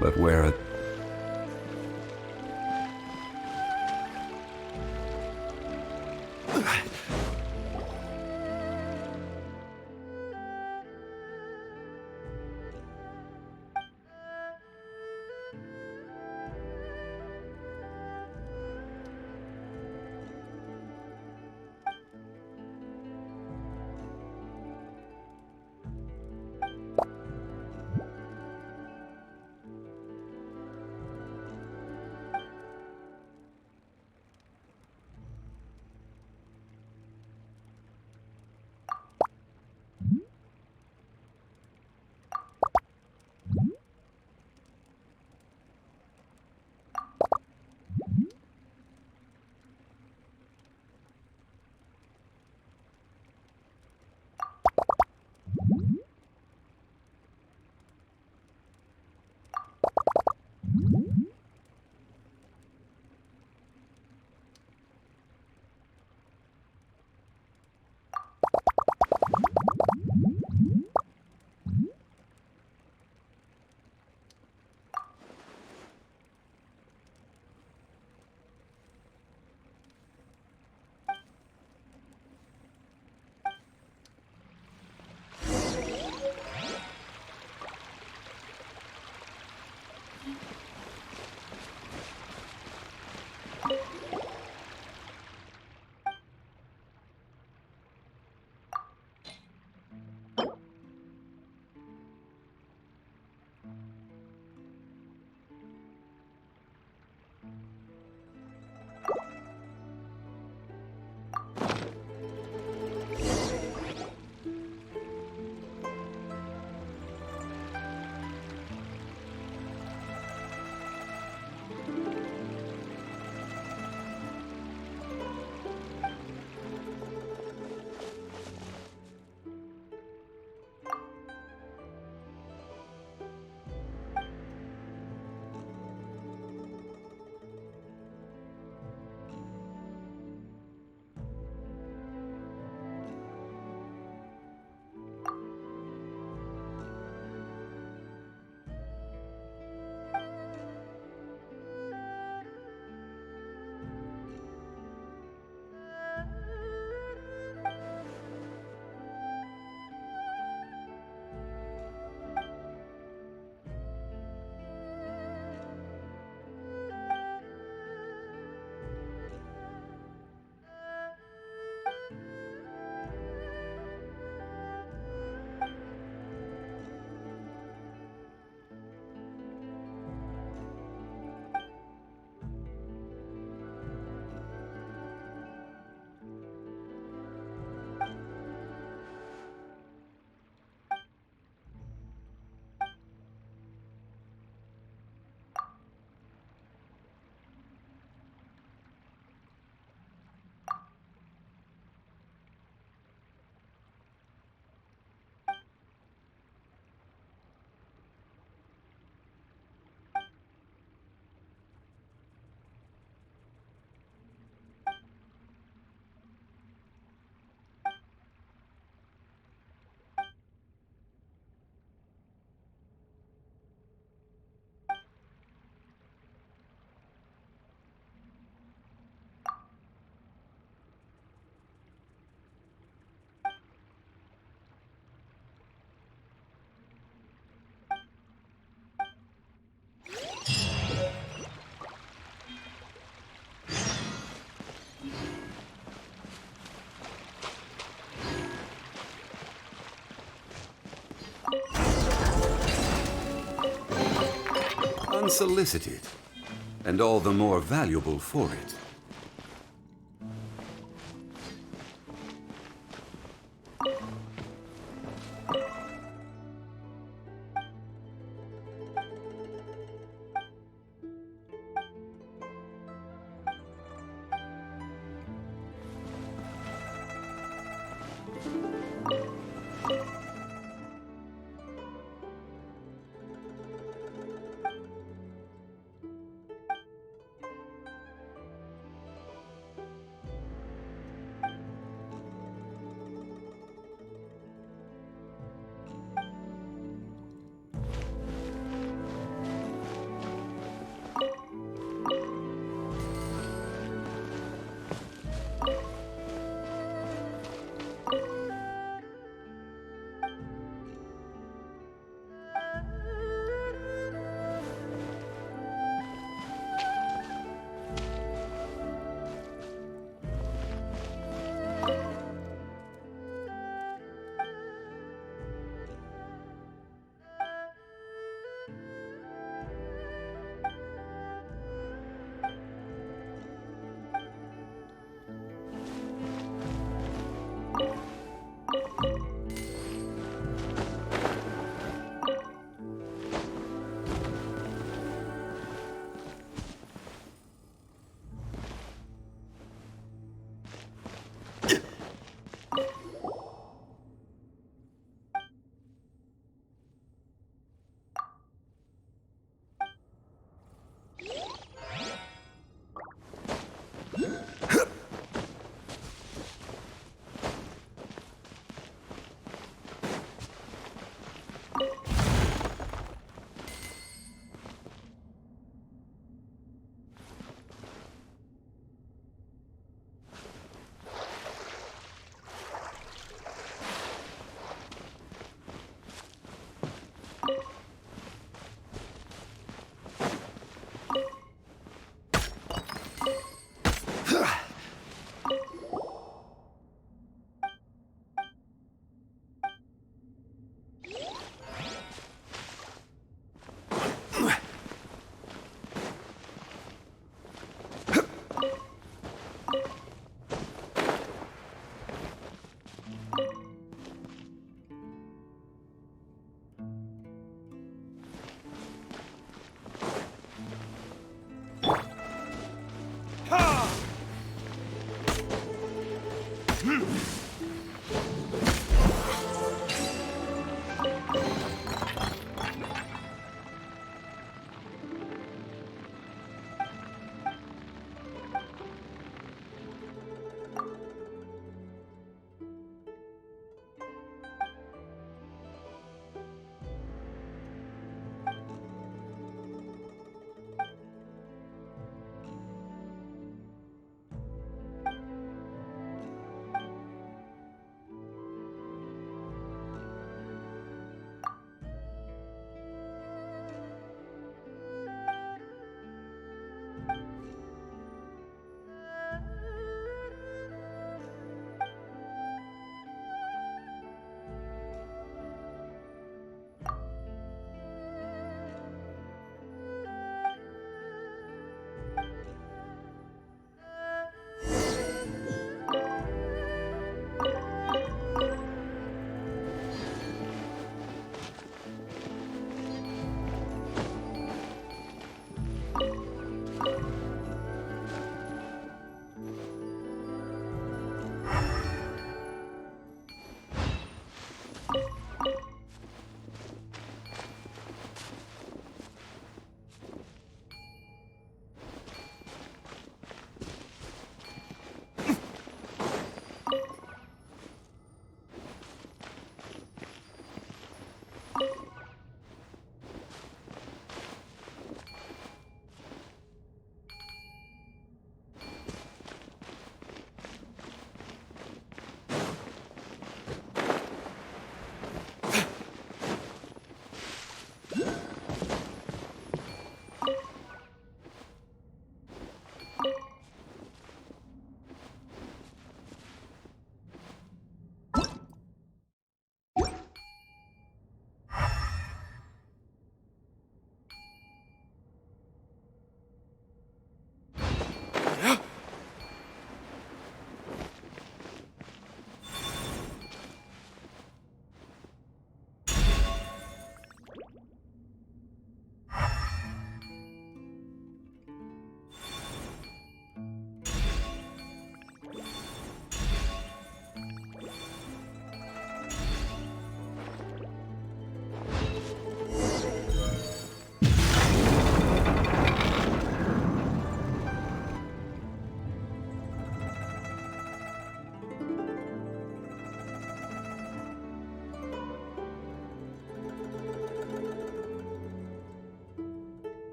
But where a... Unsolicited, and all the more valuable for it.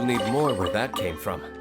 need more where that came from.